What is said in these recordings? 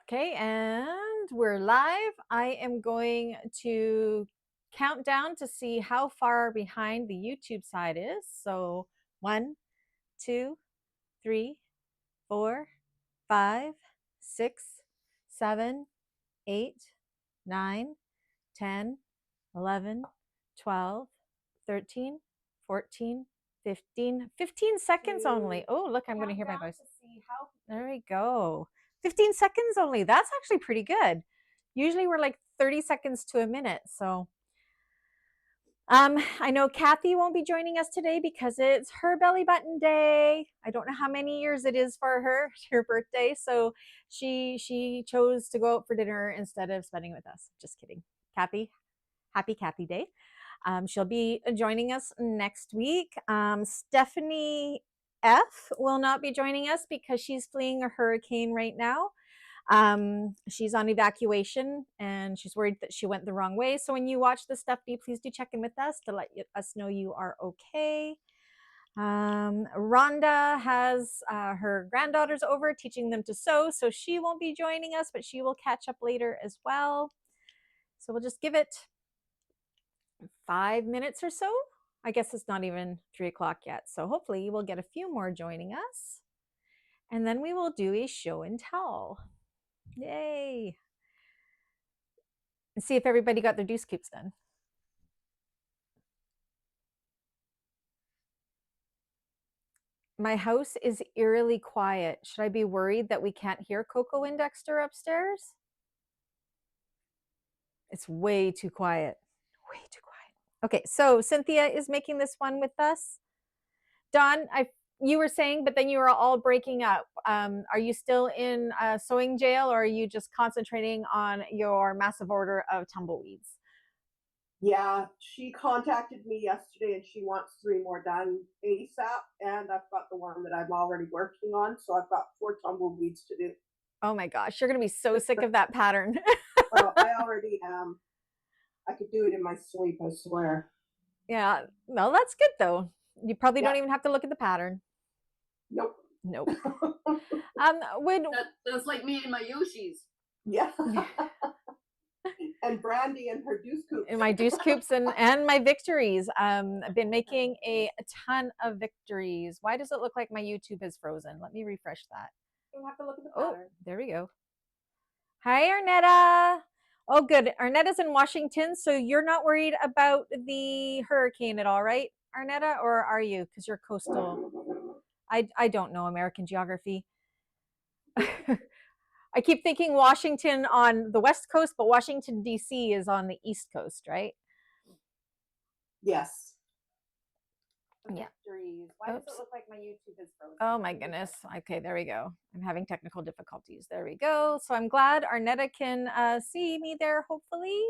Okay, and we're live. I am going to count down to see how far behind the YouTube side is. So 1, 2, 3, 4, 5, 6, 7, 8, 9, 10, 11, 12, 13, 14, 15. 15 seconds only. Oh, look, I'm going to hear my voice. There we go. 15 seconds only. That's actually pretty good. Usually we're like 30 seconds to a minute. So I know Kathy won't be joining us today because it's her belly button day. I don't know how many years it is for her, her birthday. So she chose to go out for dinner instead of spending with us. Just kidding. Kathy, happy Kathy Day. She'll be joining us next week. Stephanie F will not be joining us because she's fleeing a hurricane right now. She's on evacuation and she's worried that she went the wrong way. So when you watch the Stephanie, please do check in with us to let us know you are okay. Rhonda has her granddaughters over teaching them to sew, so she won't be joining us, but she will catch up later as well. So we'll just give it 5 minutes or so. I guess it's not even 3 o'clock yet. So hopefully we'll get a few more joining us. And then we will do a show and tell. Yay. And see if everybody got their deuce coops done. My house is eerily quiet. Should I be worried that we can't hear Coco and Dexter upstairs? It's way too quiet. Way too quiet. Okay, so Cynthia is making this one with us. Dawn, you were saying, but then you were all breaking up. Are you still in sewing jail, or are you just concentrating on your massive order of tumbleweeds? Yeah, she contacted me yesterday and she wants 3 more done ASAP. And I've got the one that I'm already working on. So I've got 4 tumbleweeds to do. Oh my gosh, you're going to be so sick of that pattern. Well, I already am. I could do it in my sleep, I swear. Yeah, well, that's good though. You probably don't even have to look at the pattern. Nope. Nope. That's like me and my Yoshis. Yeah. And Brandy and her deuce coops. My deuce coops and my victories. I've been making a ton of victories. Why does it look like my YouTube is frozen? Let me refresh that. You have to look at the pattern. Oh, there we go. Hi, Arnetta. Oh, good. Arnetta's in Washington, so you're not worried about the hurricane at all, right, Arnetta? Or are you? Because you're coastal. I don't know American geography. I keep thinking Washington on the West Coast, but Washington, D.C. is on the East Coast, right? Yes. Yeah. Why does it look like my YouTube is frozen? Oh my goodness. Okay, there we go. I'm having technical difficulties. There we go. So I'm glad Arnetta can see me there, hopefully.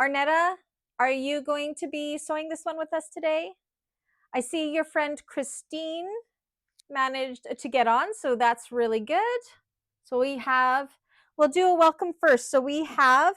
Arnetta, are you going to be sewing this one with us today? I see your friend Christine managed to get on, so that's really good. So we'll do a welcome first. So we have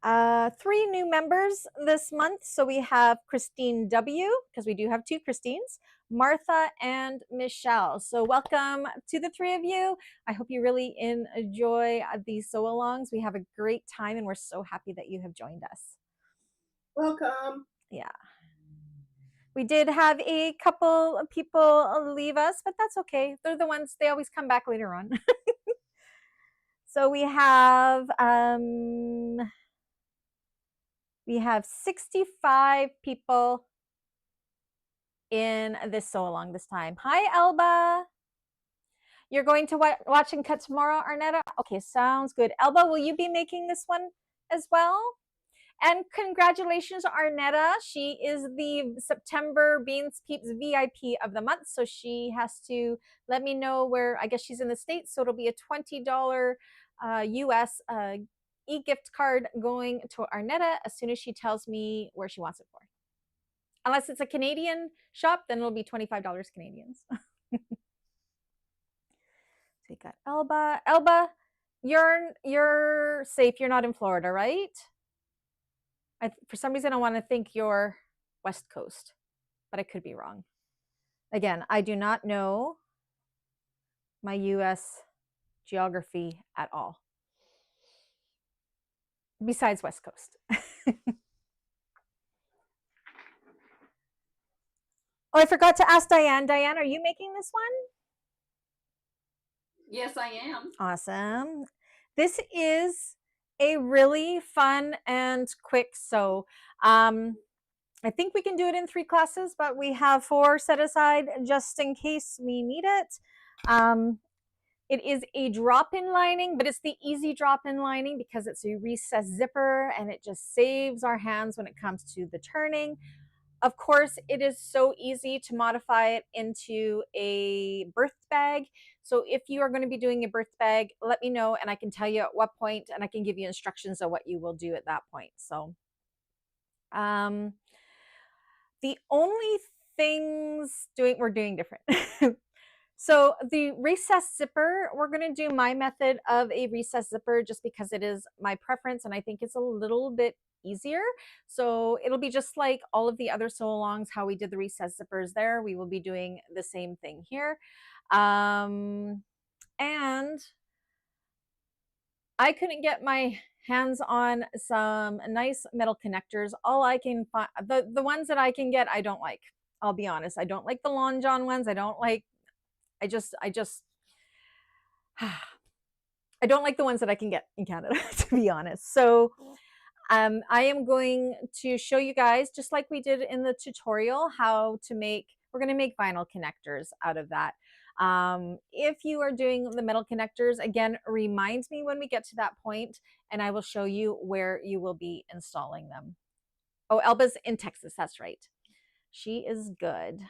3 new members this month. So we have Christine W, because we do have 2 Christines, Martha and Michelle. So welcome to the 3 of you. I hope you really enjoy these sew-alongs. We have a great time and we're so happy that you have joined us. Welcome. Yeah. We did have a couple of people leave us, but that's okay. They're the ones, they always come back later on. So we have 65 people in this sew along this time. Hi, Elba. You're going to watch and cut tomorrow, Arnetta? Okay, sounds good. Elba, will you be making this one as well? And congratulations, Arnetta. She is the September Beans Peeps VIP of the month. So she has to let me know where, I guess she's in the States. So it'll be a $20 US e-gift card going to Arnetta as soon as she tells me where she wants it for. Unless it's a Canadian shop, then it'll be $25 Canadians. So you got Elba. Elba, you're safe. You're not in Florida, right? For some reason, I want to think you're West Coast, but I could be wrong. Again, I do not know my U.S. geography at all. Besides West Coast. Oh, I forgot to ask Diane. Diane, are you making this one? Yes, I am. Awesome. This is a really fun and quick sew. I think we can do it in 3 classes, but we have 4 set aside just in case we need it. It is a drop-in lining, but it's the easy drop-in lining because it's a recessed zipper and it just saves our hands when it comes to the turning. Of course, it is so easy to modify it into a birth bag. So if you are going to be doing a birth bag, let me know and I can tell you at what point and I can give you instructions on what you will do at that point. So the only things we're doing different. So the recessed zipper, we're going to do my method of a recessed zipper just because it is my preference and I think it's a little bit easier. So it'll be just like all of the other sew-alongs, how we did the recessed zippers there. We will be doing the same thing here. And I couldn't get my hands on some nice metal connectors. All I can find, the ones that I can get, I don't like. I'll be honest. I don't like the Long John ones. I don't like I don't like the ones that I can get in Canada, to be honest. So I am going to show you guys, just like we did in the tutorial, how to make, we're going to make vinyl connectors out of that. If you are doing the metal connectors, again, remind me when we get to that point, and I will show you where you will be installing them. Oh, Elba's in Texas. That's right. She is good.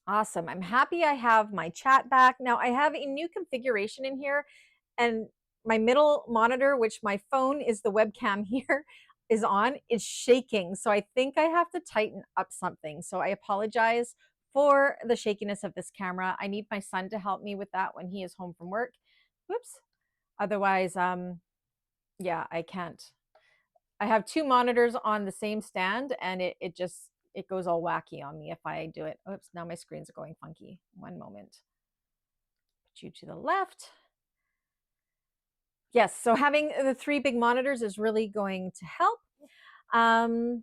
Awesome. I'm happy I have my chat back. Now I have a new configuration in here and my middle monitor, which my phone is the webcam here, is on, is shaking. So I think I have to tighten up something. So I apologize for the shakiness of this camera. I need my son to help me with that when he is home from work. Whoops. Otherwise, yeah, I can't. I have 2 monitors on the same stand and it goes all wacky on me if I do it. Oops, now my screens are going funky. One moment. Put you to the left. Yes, so having the 3 big monitors is really going to help. And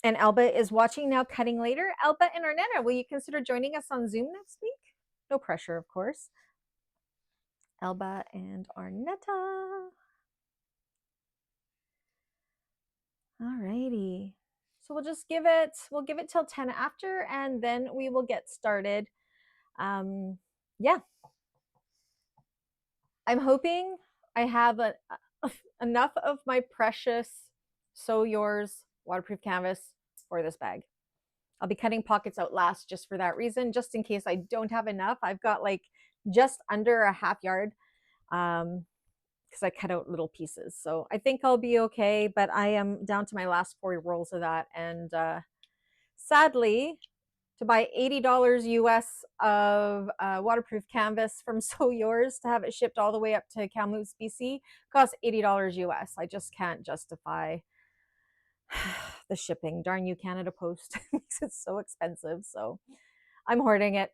Elba is watching now, cutting later. Elba and Arnetta, will you consider joining us on Zoom next week? No pressure, of course. Elba and Arnetta. All righty. So we'll just give it till 10 after, and then we will get started. Yeah. I'm hoping I have enough of my precious Sew Yours waterproof canvas for this bag. I'll be cutting pockets out last just for that reason, just in case I don't have enough. I've got like just under a half yard because I cut out little pieces. So I think I'll be okay, but I am down to my last 4 rolls of that. And sadly, to buy $80 US of waterproof canvas from Sew Yours to have it shipped all the way up to Kamloops, BC, costs $80 US. I just can't justify the shipping. Darn you, Canada Post. Makes it so expensive. So I'm hoarding it.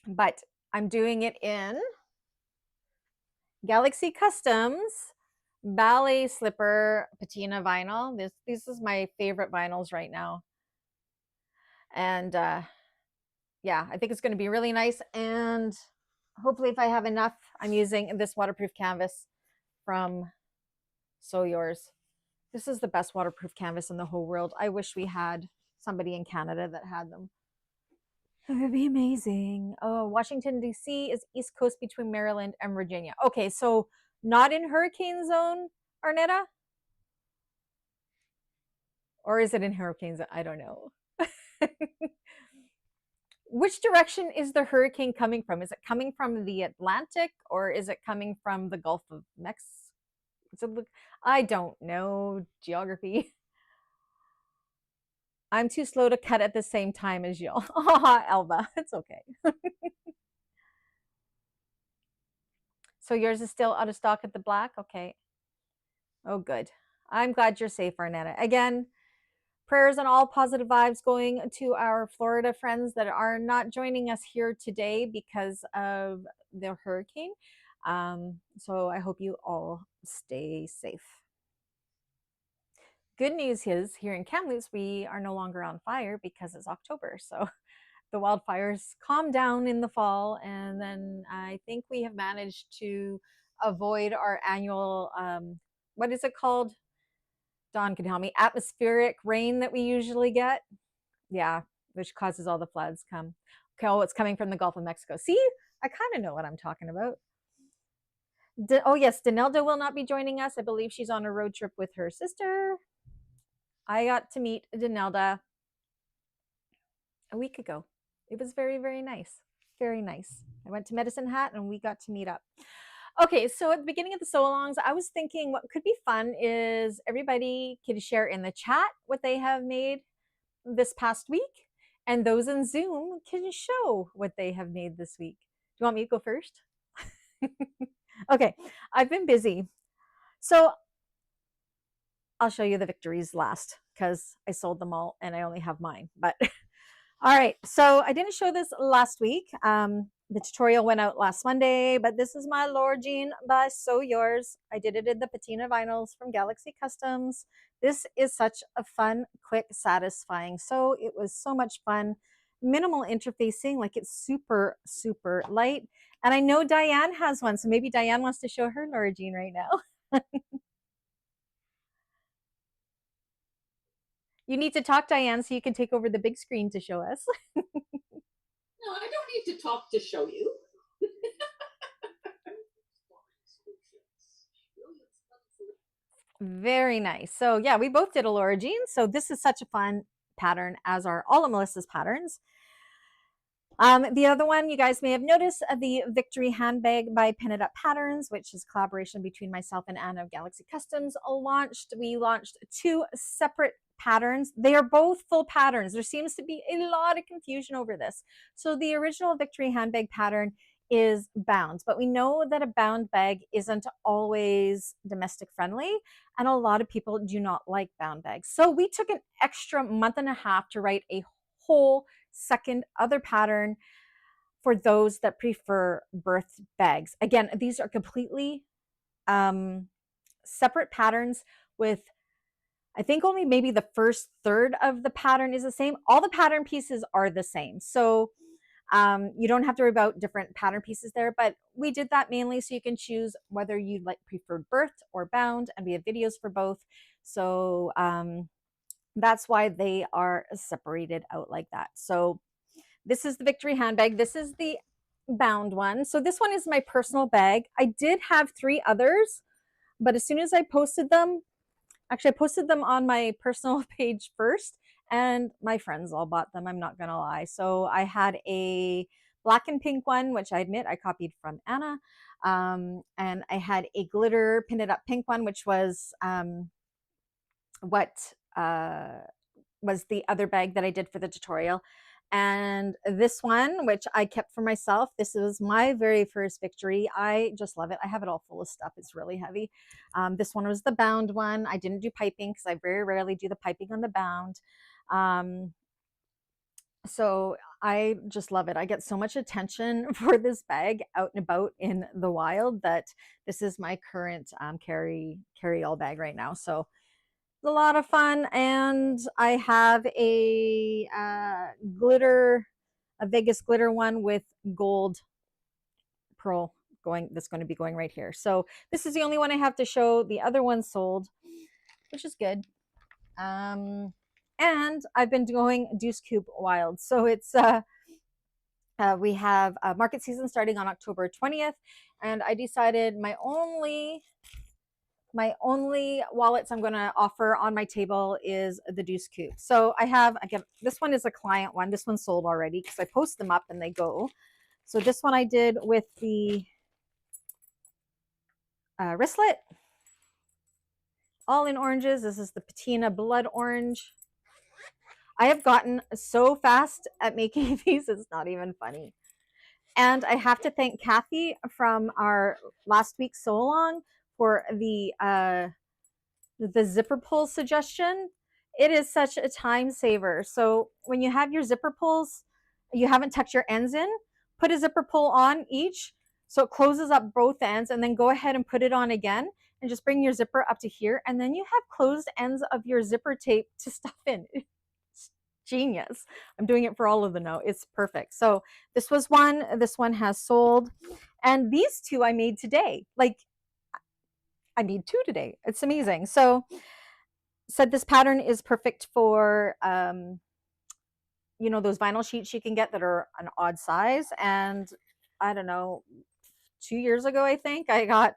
But I'm doing it in Galaxy Customs ballet slipper patina vinyl. This is my favorite vinyls right now. And yeah, I think it's going to be really nice. And hopefully if I have enough, I'm using this waterproof canvas from Sew Yours. This is the best waterproof canvas in the whole world. I wish we had somebody in Canada that had them. It would be amazing. Oh, Washington, D.C. is East Coast between Maryland and Virginia. Okay, so not in hurricane zone, Arnetta? Or is it in hurricane zone? I don't know. Which direction is the hurricane coming from? Is it coming from the Atlantic or is it coming from the Gulf of Mexico? I don't know geography. I'm too slow to cut at the same time as y'all. Elba, it's okay. So yours is still out of stock at the black? Okay. Oh, good. I'm glad you're safe, Arnetta. Again, prayers and all positive vibes going to our Florida friends that are not joining us here today because of the hurricane. So I hope you all stay safe. Good news is here in Kamloops, we are no longer on fire because it's October. So the wildfires calm down in the fall. And then I think we have managed to avoid our annual, what is it called? Dawn can help me, atmospheric rain that we usually get. Yeah, which causes all the floods come. Okay, oh, it's coming from the Gulf of Mexico. See, I kind of know what I'm talking about. Oh yes, Danelda will not be joining us. I believe she's on a road trip with her sister. I got to meet Danelda a week ago. It was very, very nice. Very nice. I went to Medicine Hat and we got to meet up. Okay, so at the beginning of the sew-alongs, I was thinking what could be fun is everybody can share in the chat what they have made this past week, and those in Zoom can show what they have made this week. Do you want me to go first? Okay, I've been busy. So I'll show you the victories last because I sold them all and I only have mine. But all right, so I didn't show this last week. The tutorial went out last Monday, but this is my Laura Jean by Sew Yours. I did it in the patina vinyls from Galaxy Customs. This is such a fun, quick, satisfying sew. It was so much fun. Minimal interfacing, like it's super, super light. And I know Diane has one, so maybe Diane wants to show her Laura Jean right now. You need to talk, Diane, so you can take over the big screen to show us. No, I don't need to talk to show you. Very nice. So yeah, we both did a Laura Jean. So this is such a fun pattern, as are all of Melissa's patterns. The other one you guys may have noticed, the Victory Handbag by Pin It Up Patterns, which is a collaboration between myself and Anna of Galaxy Customs, launched. We launched 2 separate patterns. They are both full patterns. There seems to be a lot of confusion over this. So the original Victory Handbag pattern is bound, but we know that a bound bag isn't always domestic friendly, and a lot of people do not like bound bags. So we took an extra month and a half to write a whole second other pattern for those that prefer birth bags. Again, these are completely separate patterns with, I think, only maybe the first third of the pattern is the same. All the pattern pieces are the same. So you don't have to worry about different pattern pieces there, but we did that mainly so you can choose whether you like preferred birth or bound, and we have videos for both. So that's why they are separated out like that. So this is the Victory Handbag. This is the bound one. So this one is my personal bag. I did have 3 others, but as soon as I posted them, actually I posted them on my personal page first, and my friends all bought them, I'm not gonna lie. So I had a black and pink one, which I admit I copied from Anna. And I had a glitter Pin It Up pink one, which was what was the other bag that I did for the tutorial. And this one, which I kept for myself, this was my very first victory. I just love it. I have it all full of stuff. It's really heavy. This one was the bound one. I didn't do piping because I very rarely do the piping on the bound. So I just love it. I get so much attention for this bag out and about in the wild that this is my current carry all bag right now. So it's a lot of fun. And I have a glitter, a Vegas glitter one with gold pearl that's going to be going right here. So this is the only one I have to show. The other one sold, which is good. And I've been going Deuce Coupe wild. So it's we have market season starting on October 20th, and I decided my only wallets I'm going to offer on my table is the Deuce Coupe. So I have, again, this one is a client one. This one sold already because I post them up and they go. So this one I did with the wristlet, all in oranges. This is the patina blood orange. I have gotten so fast at making these, it's not even funny. And I have to thank Kathy from our last week's sew along for the zipper pull suggestion. it is such a time saver. So when you have your zipper pulls, you haven't tucked your ends in, put a zipper pull on each so it closes up both ends, and then go ahead and put it on again and just bring your zipper up to here, and then you have closed ends of your zipper tape to stuff in. It's genius. I'm doing it for all of them now. It's perfect. So this was one. This one has sold, and these two I made today. Like, I made two today. It's amazing. So said this pattern is perfect for you know, those vinyl sheets you can get that are an odd size. And I don't know, 2 years ago I think I got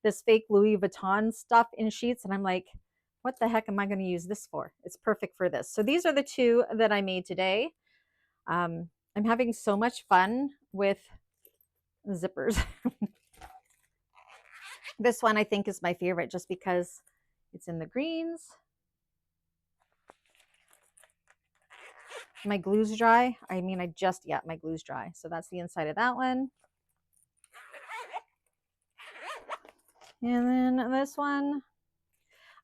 this fake Louis Vuitton stuff in sheets, and I'm like, what the heck am I going to use this for? It's perfect for this. So these are the two that I made today. I'm having so much fun with zippers. This one I think is my favorite just because it's in the greens. My glue's dry. I mean, my glue's dry. So that's the inside of that one. And then this one,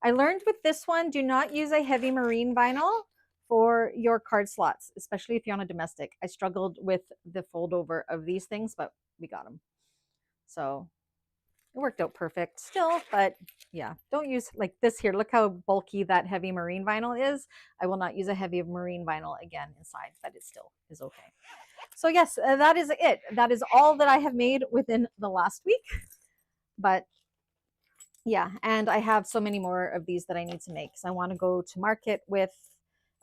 I learned with this one, do not use a heavy marine vinyl for your card slots, especially if you're on a domestic. I struggled with the fold over of these things, but we got them. So it worked out perfect still, but yeah, don't use like this here. Look how bulky that heavy marine vinyl is. I will not use a heavy marine vinyl again inside, but it still is okay. So yes, that is it. That is all that I have made within the last week. But yeah, and I have so many more of these that I need to make because I want to go to market with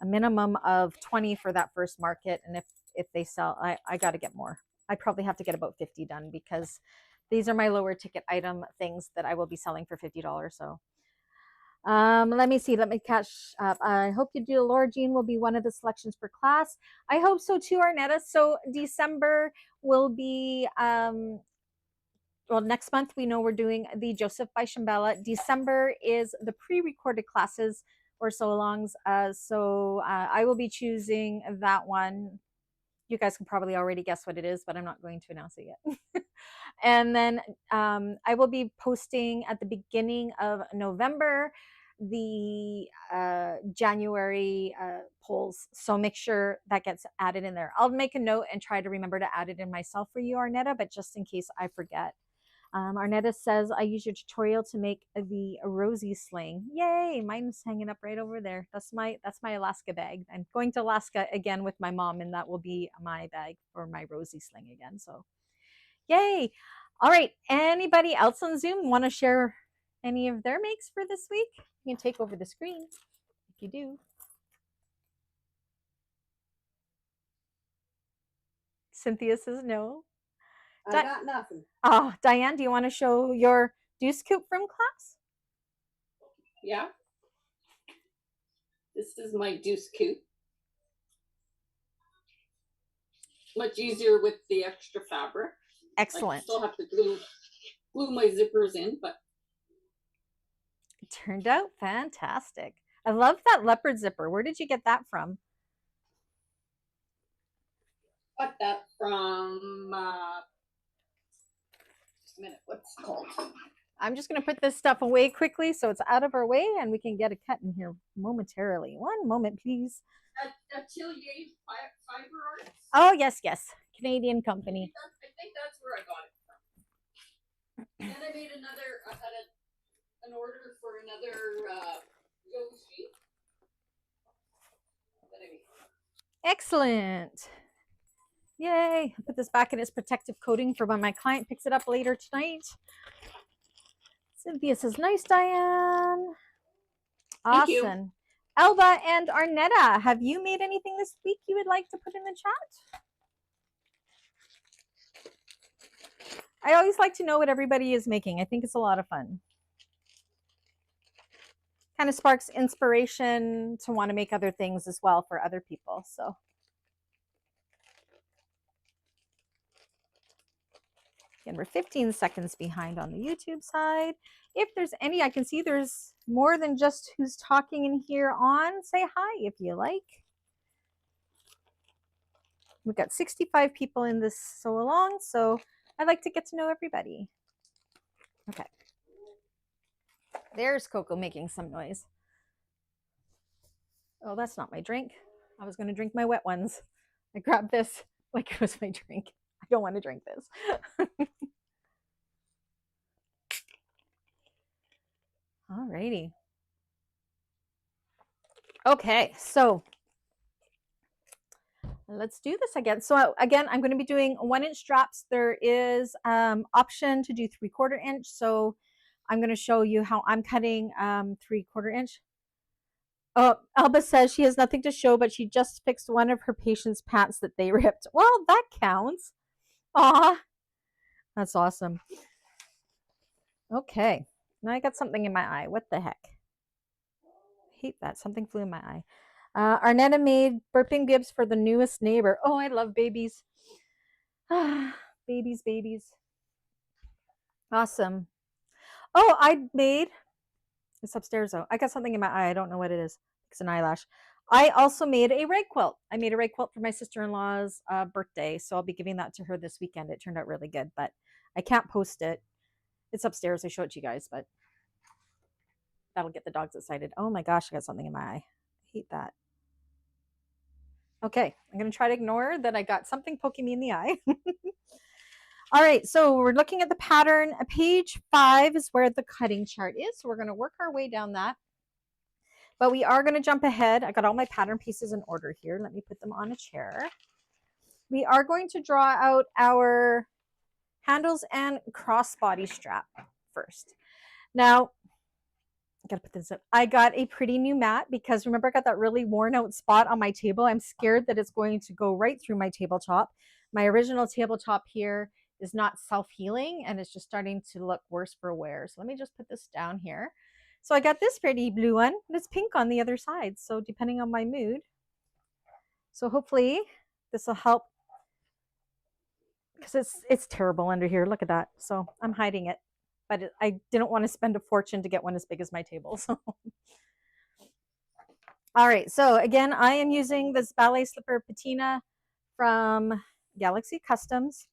a minimum of 20 for that first market. And if they sell, I got to get more. I probably have to get about 50 done because these are my lower ticket item things that I will be selling for $50. So let me see. Let me catch up. I hope you do. Laura Jean will be one of the selections for class. I hope so too, Arnetta. So December will be well, next month we know we're doing the Joseph by Shambhala. December is the pre-recorded classes or so-alongs. So I will be choosing that one. You guys can probably already guess what it is, but I'm not going to announce it yet. And then I will be posting at the beginning of November the January polls. So make sure that gets added in there. I'll make a note and try to remember to add it in myself for you, Arnetta, but just in case I forget. Arnetta says, I use your tutorial to make the rosy sling. Yay! Mine's hanging up right over there. That's my Alaska bag. I'm going to Alaska again with my mom, and that will be my bag for my rosy sling again. So yay! All right. Anybody else on Zoom want to share any of their makes for this week? You can take over the screen if you do. Cynthia says no. I got nothing. Oh, Diane, do you want to show your deuce coupe from class? Yeah. This is my deuce coupe. Much easier with the extra fabric. Excellent. I still have to glue my zippers in, but it turned out fantastic. I love that leopard zipper. Where did you get that from? Got that from just a minute, what's it called? I'm just going to put this stuff away quickly so it's out of our way and we can get a cut in here momentarily. One moment, please. Atelier Fiber Arts. Oh, yes, yes. Canadian company. I think that's where I got it from. And I made another, I had an order for another yellow sheet. Excellent. Yay. I'll put this back in its protective coating for when my client picks it up later tonight. Cynthia says, nice, Diane. Awesome. Elba and Arnetta, have you made anything this week you would like to put in the chat? I always like to know what everybody is making. I think it's a lot of fun. Kind of sparks inspiration to want to make other things as well for other people. So again, we're 15 seconds behind on the YouTube side. If there's any, I can see there's more than just who's talking in here on. Say hi if you like. We've got 65 people in this so along, so I'd like to get to know everybody. Okay. There's Coco making some noise. Oh, that's not my drink. I was going to drink my wet ones. I grabbed this like it was my drink. I don't want to drink this. Alrighty. Okay, so let's do this again. So again, I'm going to be doing 1-inch straps. There is option to do 3/4 inch. So I'm going to show you how I'm cutting 3/4 inch. Oh, Alba says she has nothing to show, but she just fixed one of her patient's pants that they ripped. Well, that counts. Aw, that's awesome. Okay, now I got something in my eye. What the heck? I hate that. Something flew in my eye. Arnetta made burping bibs for the newest neighbor. Oh, I love babies. Babies, babies. Awesome. Oh, I made, it's upstairs though. I got something in my eye. I don't know what it is. It's an eyelash. I also made a rag quilt. I made a rag quilt for my sister-in-law's birthday. So I'll be giving that to her this weekend. It turned out really good, but I can't post it. It's upstairs. I show it to you guys, but that'll get the dogs excited. Oh my gosh, I got something in my eye. I hate that. Okay, I'm going to try to ignore that I got something poking me in the eye. All right, so we're looking at the pattern. Page 5 is where the cutting chart is. So we're going to work our way down that. But we are going to jump ahead. I got all my pattern pieces in order here. Let me put them on a chair. We are going to draw out our handles and crossbody strap first. Now, I gotta put this up. I got a pretty new mat because remember I got that really worn out spot on my table. I'm scared that it's going to go right through my tabletop. My original tabletop here is not self-healing and it's just starting to look worse for wear. So let me just put this down here. So I got this pretty blue one, and it's pink on the other side. So depending on my mood. So hopefully this will help because it's terrible under here. Look at that. So I'm hiding it. But I didn't want to spend a fortune to get one as big as my table. So. All right, so again, I am using this ballet slipper patina from Galaxy Customs.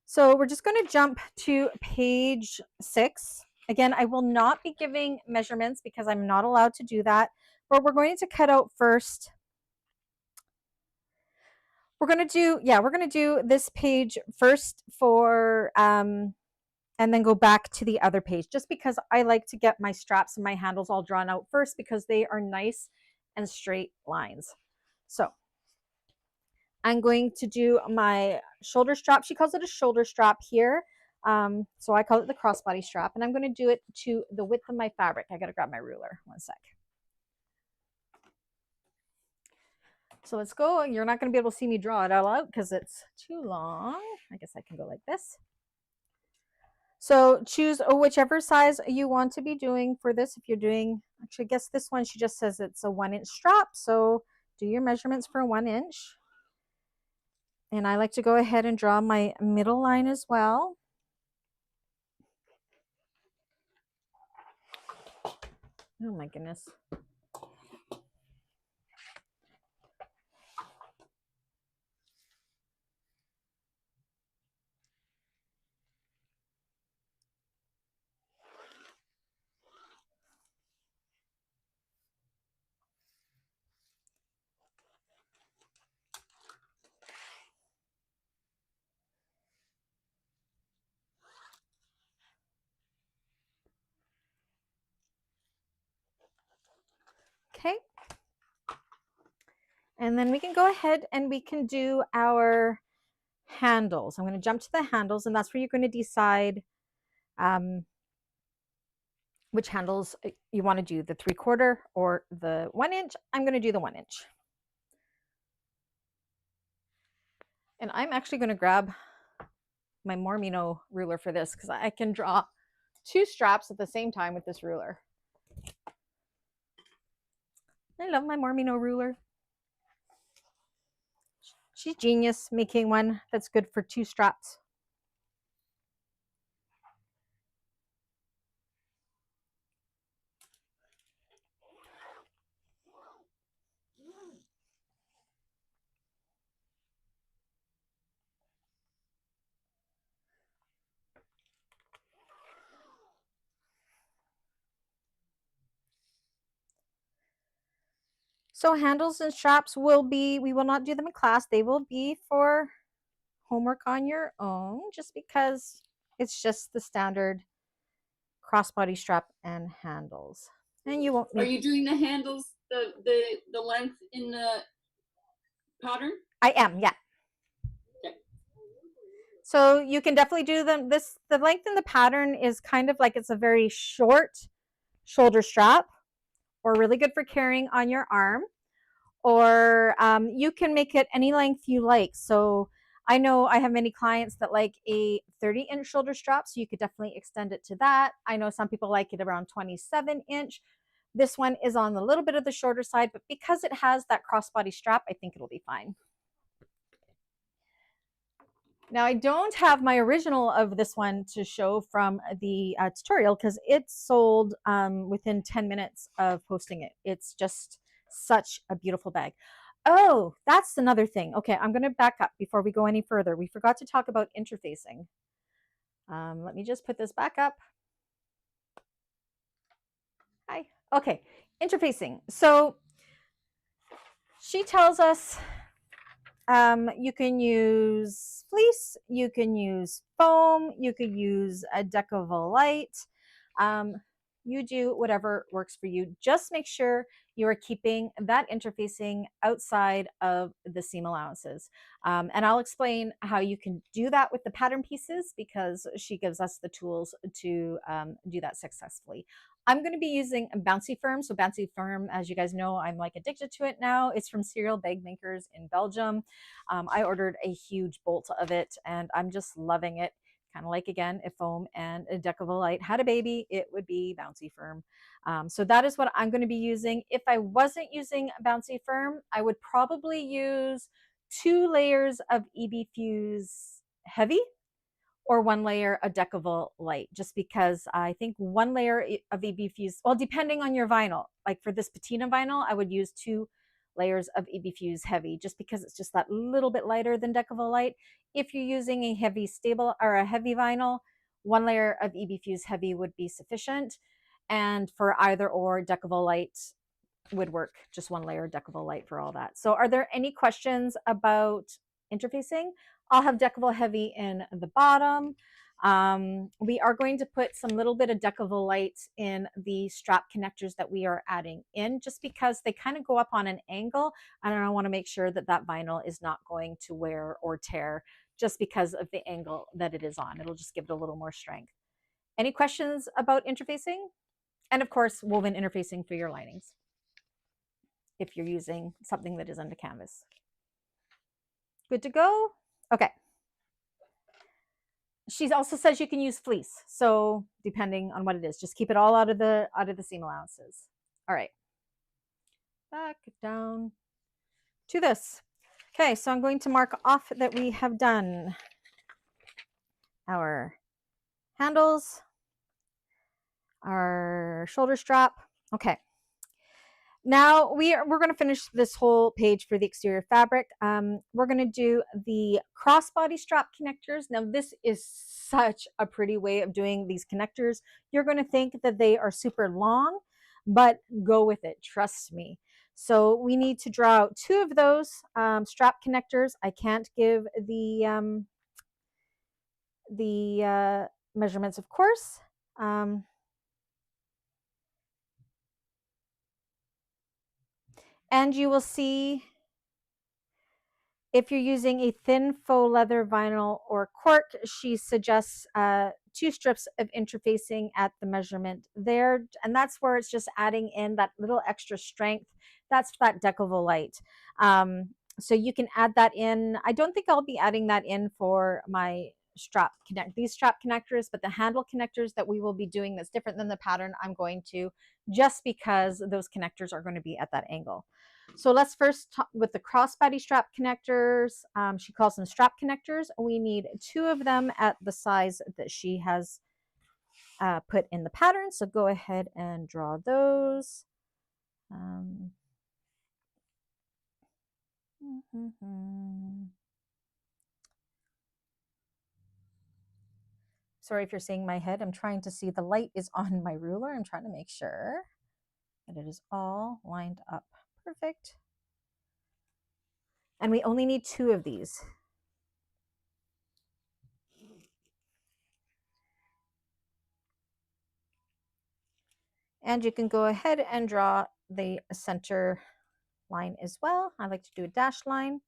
So we're just going to jump to page 6. Again, I will not be giving measurements because I'm not allowed to do that, but we're going to cut out first. We're going to do this page first for and then go back to the other page just because I like to get my straps and my handles all drawn out first because they are nice and straight lines. So I'm going to do my shoulder strap. She calls it a shoulder strap here. So I call it the crossbody strap and I'm going to do it to the width of my fabric. I got to grab my ruler. One sec. So let's go. You're not going to be able to see me draw it all out because it's too long. I guess I can go like this. So choose whichever size you want to be doing for this. If you're doing, actually, I guess this one, she just says it's a 1-inch strap. So do your measurements for 1 inch. And I like to go ahead and draw my middle line as well. Oh my goodness. Okay. And then we can go ahead and we can do our handles. I'm going to jump to the handles and that's where you're going to decide which handles you want to do, the 3/4 or the 1 inch. I'm going to do the 1 inch. And I'm actually going to grab my Mormino ruler for this because I can draw 2 straps at the same time with this ruler. I love my Mormino ruler. She's genius making one that's good for 2 straps. So handles and straps will be, we will not do them in class. They will be for homework on your own, just because it's just the standard crossbody strap and handles. And you won't Are need. you doing the handles, the length in the pattern? I am, yeah. Okay. So you can definitely do them. The length in the pattern is kind of like, it's a very short shoulder strap, or really good for carrying on your arm. Or you can make it any length you like. So I know I have many clients that like a 30-inch shoulder strap, so you could definitely extend it to that. I know some people like it around 27-inch. This one is on a little bit of the shorter side, but because it has that crossbody strap, I think it'll be fine. Now, I don't have my original of this one to show from the tutorial, because it's sold within 10 minutes of posting it. It's just such a beautiful bag. Oh, that's another thing. Okay, I'm going to back up before we go any further. We forgot to talk about interfacing. Let me just put this back up. Hi. Okay, interfacing. So she tells us you can use fleece, you can use foam, you could use a deck of a light. You do whatever works for you. Just make sure you are keeping that interfacing outside of the seam allowances. And I'll explain how you can do that with the pattern pieces, because she gives us the tools to do that successfully. I'm going to be using a Bouncy Firm. So Bouncy Firm, as you guys know, I'm like addicted to it now. It's from Serial Bag Makers in Belgium. I ordered a huge bolt of it, and I'm just loving it. Kind of like, again, if foam and a deck of a light had a baby, it would be Bouncy Firm. So that is what I'm going to be using. If I wasn't using Bouncy Firm, I would probably use 2 layers of EB Fuse Heavy, or 1 layer a deck of a light, just because I think 1 layer of EB Fuse, well, depending on your vinyl, like for this patina vinyl, I would use 2 layers of EB Fuse Heavy, just because it's just that little bit lighter than deck of a light. If you're using a heavy stable or a heavy vinyl, 1 layer of EB Fuse Heavy would be sufficient. And for either or, deck of a light would work, just 1 layer deck of a light for all that. So are there any questions about interfacing? I'll have Decavol Heavy in the bottom. We are going to put some little bit of Decavol Light in the strap connectors that we are adding in, just because they kind of go up on an angle, and I want to make sure that that vinyl is not going to wear or tear just because of the angle that it is on. It'll just give it a little more strength. Any questions about interfacing? And of course, woven interfacing for your linings, if you're using something that isn't a canvas. Good to go? Okay. She also says you can use fleece. So depending on what it is, just keep it all out of the seam allowances. All right. Back down to this. Okay, so I'm going to mark off that we have done our handles, our shoulder strap. Okay. Now we're going to finish this whole page for the exterior fabric. We're going to do the crossbody strap connectors. Now this is such a pretty way of doing these connectors. You're going to think that they are super long, but go with it, trust me. So we need to draw out 2 of those strap connectors. I can't give the measurements, of course. And you will see, if you're using a thin faux leather, vinyl, or cork, she suggests 2 strips of interfacing at the measurement there. And that's where it's just adding in that little extra strength. That's that Decavol Light. So you can add that in. I don't think I'll be adding that in for my these strap connectors, but the handle connectors that we will be doing that's different than the pattern, I'm going to, just because those connectors are going to be at that angle. So let's first talk with the crossbody strap connectors. She calls them strap connectors. We need 2 of them at the size that she has put in the pattern. So go ahead and draw those. Sorry if you're seeing my head. I'm trying to see, the light is on my ruler. I'm trying to make sure that it is all lined up Perfect. And we only need 2 of these. And you can go ahead and draw the center line as well. I like to do a dashed line.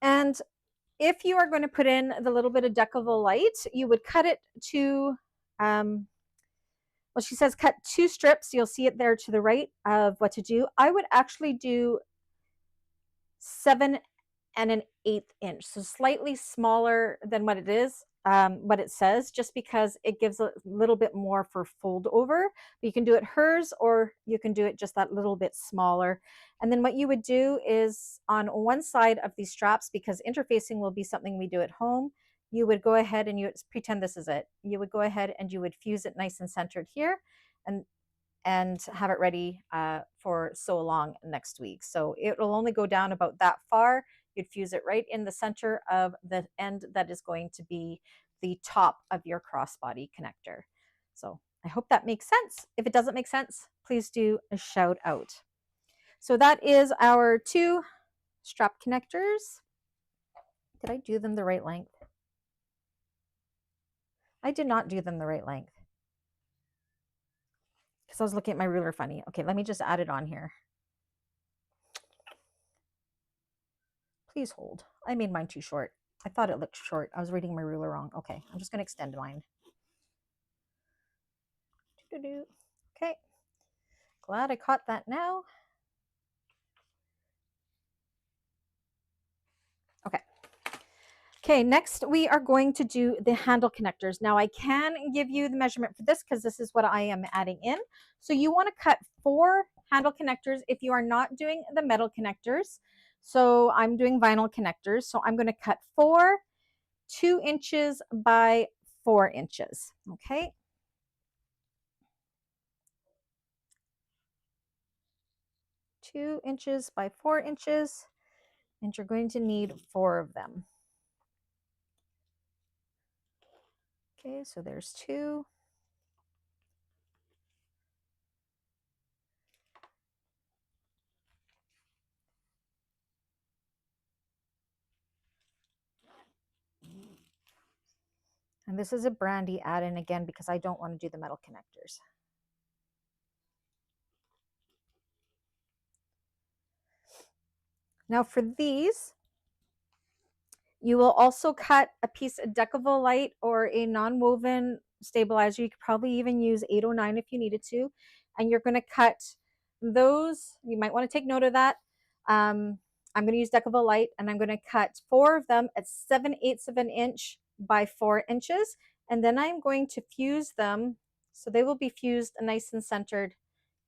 And if you are going to put in the little bit of deckable light, you would cut it to, well, she says cut 2 strips. You'll see it there to the right of what to do. I would actually do 7 1/8 inch, so slightly smaller than what it is, what it says, just because it gives a little bit more for fold over. You can do it hers, or you can do it just that little bit smaller. And then what you would do is on one side of these straps, because interfacing will be something we do at home, you would go ahead and you pretend this is it. You would go ahead and you would fuse it nice and centered here, and have it ready for sew along next week. So it will only go down about that far. You'd fuse it right in the center of the end that is going to be the top of your crossbody connector. So I hope that makes sense. If it doesn't make sense, please do a shout out. So that is our 2 strap connectors. Did I do them the right length? I did not do them the right length, because I was looking at my ruler funny. Okay, let me just add it on here. Please hold. I made mine too short. I thought it looked short. I was reading my ruler wrong. Okay, I'm just going to extend mine. Okay, glad I caught that now. Okay. Okay, next we are going to do the handle connectors. Now I can give you the measurement for this because this is what I am adding in. So you want to cut 4 handle connectors if you are not doing the metal connectors. So I'm doing vinyl connectors. So I'm going to cut 4 2 inches by 4 inches. Okay. 2 inches by 4 inches, and you're going to need 4 of them. Okay, so there's 2. And this is a Brandy add-in again because I don't want to do the metal connectors. Now for these, you will also cut a piece of deckable light or a non-woven stabilizer. You could probably even use 809 if you needed to. And you're going to cut those. You might want to take note of that. I'm going to use deckable light, and I'm going to cut 4 of them at 7/8 of an inch by 4 inches. And then I'm going to fuse them. So they will be fused nice and centered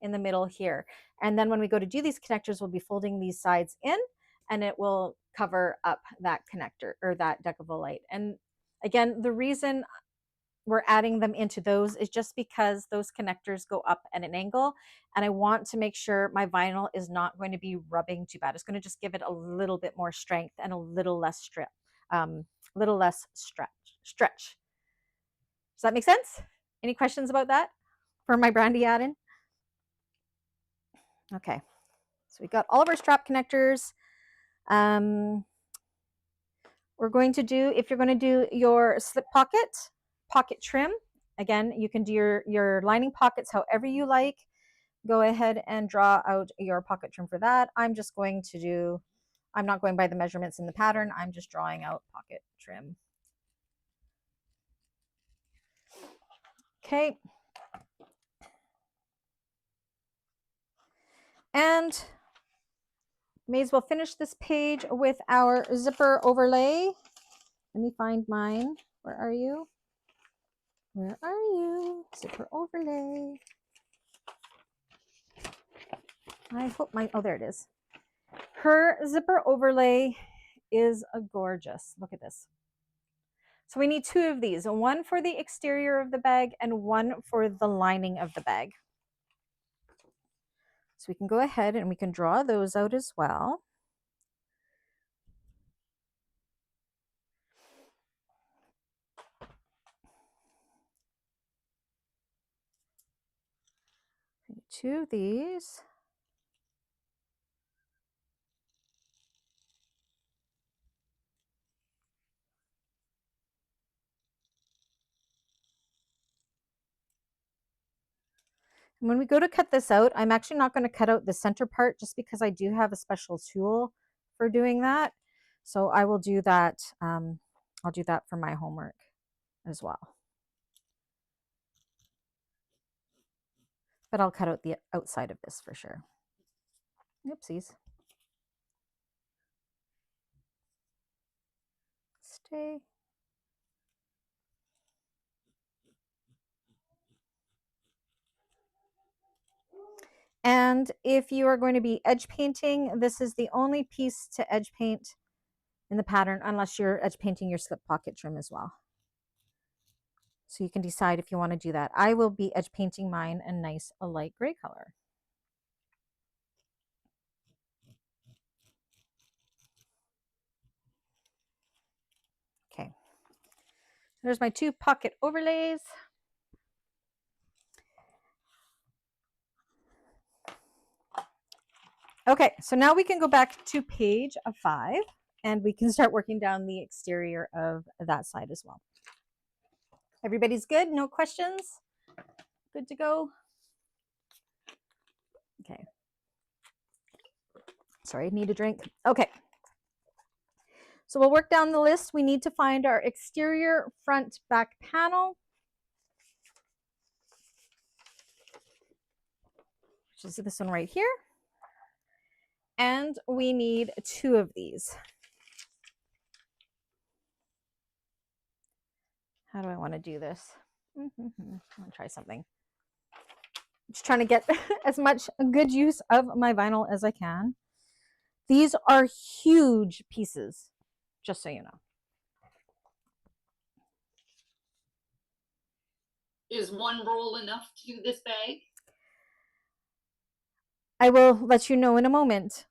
in the middle here. And then when we go to do these connectors, we'll be folding these sides in, and it will cover up that connector or that deckable light. And again, the reason we're adding them into those is just because those connectors go up at an angle, and I want to make sure my vinyl is not going to be rubbing too bad. It's going to just give it a little bit more strength and a little less stretch. Does that make sense? Any questions about that for my Brandy add-in? Okay, so we got all of our strap connectors. We're going to do, if you're going to do your slip pocket trim, again, you can do your lining pockets however you like. Go ahead and draw out your pocket trim for that. I'm just going to do, I'm not going by the measurements in the pattern. I'm just drawing out pocket trim. Okay. And may as well finish this page with our zipper overlay. Let me find mine. Where are you? Where are you? Zipper overlay. I hope my, oh, there it is. Her zipper overlay is a gorgeous. Look at this. So we need 2 of these, one for the exterior of the bag and one for the lining of the bag. So we can go ahead and we can draw those out as well. Two of these. When we go to cut this out, I'm actually not going to cut out the center part just because I do have a special tool for doing that. So I will do that. I'll do that for my homework as well. But I'll cut out the outside of this for sure. Oopsies. Stay. And if you are going to be edge painting, this is the only piece to edge paint in the pattern, unless you're edge painting your slip pocket trim as well. So you can decide if you want to do that. I will be edge painting mine a nice a light gray color. Okay, there's my 2 pocket overlays. Okay, so now we can go back to page 5 and we can start working down the exterior of that side as well. Everybody's good? No questions? Good to go? Okay. Sorry, I need a drink. Okay. So we'll work down the list. We need to find our exterior front back panel, which is this one right here. And we need 2 of these. How do I want to do this? I'm going to try something. Just trying to get as much good use of my vinyl as I can. These are huge pieces, just so you know. Is 1 roll enough to do this bag? I will let you know in a moment.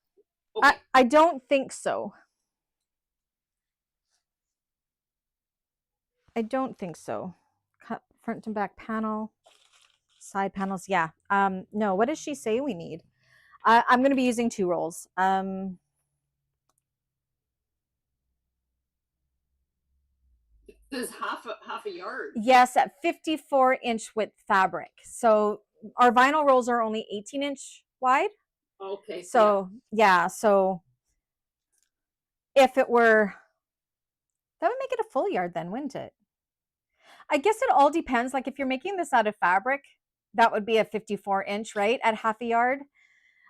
Okay. I don't think so. I don't think so. Cut front and back panel, side panels. Yeah. No, what does she say we need? I'm going to be using 2 rolls. This is half a yard. Yes, at 54-inch width fabric. So our vinyl rolls are only 18-inch wide. Okay. So yeah, so if it were, that would make it a full yard then, wouldn't it? I guess it all depends. Like if you're making this out of fabric, that would be a 54-inch, right? At half a yard.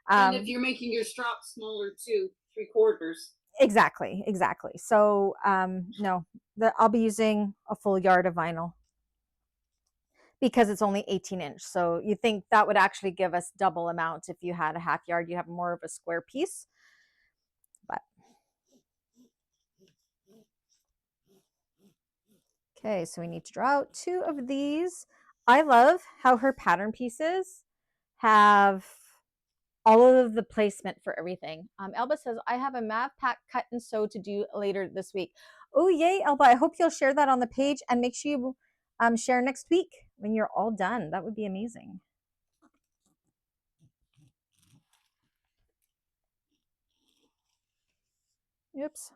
And if you're making your strap smaller too, 3/4. Exactly. So no, I'll be using a full yard of vinyl because it's only 18-inch. So you think that would actually give us double amount. If you had a half yard, you have more of a square piece. But okay, so we need to draw out 2 of these. I love how her pattern pieces have all of the placement for everything. Elba says, I have a mav pack cut and sew to do later this week. Oh, yay, Elba. I hope you'll share that on the page and make sure you share next week when you're all done. That would be amazing. Oops.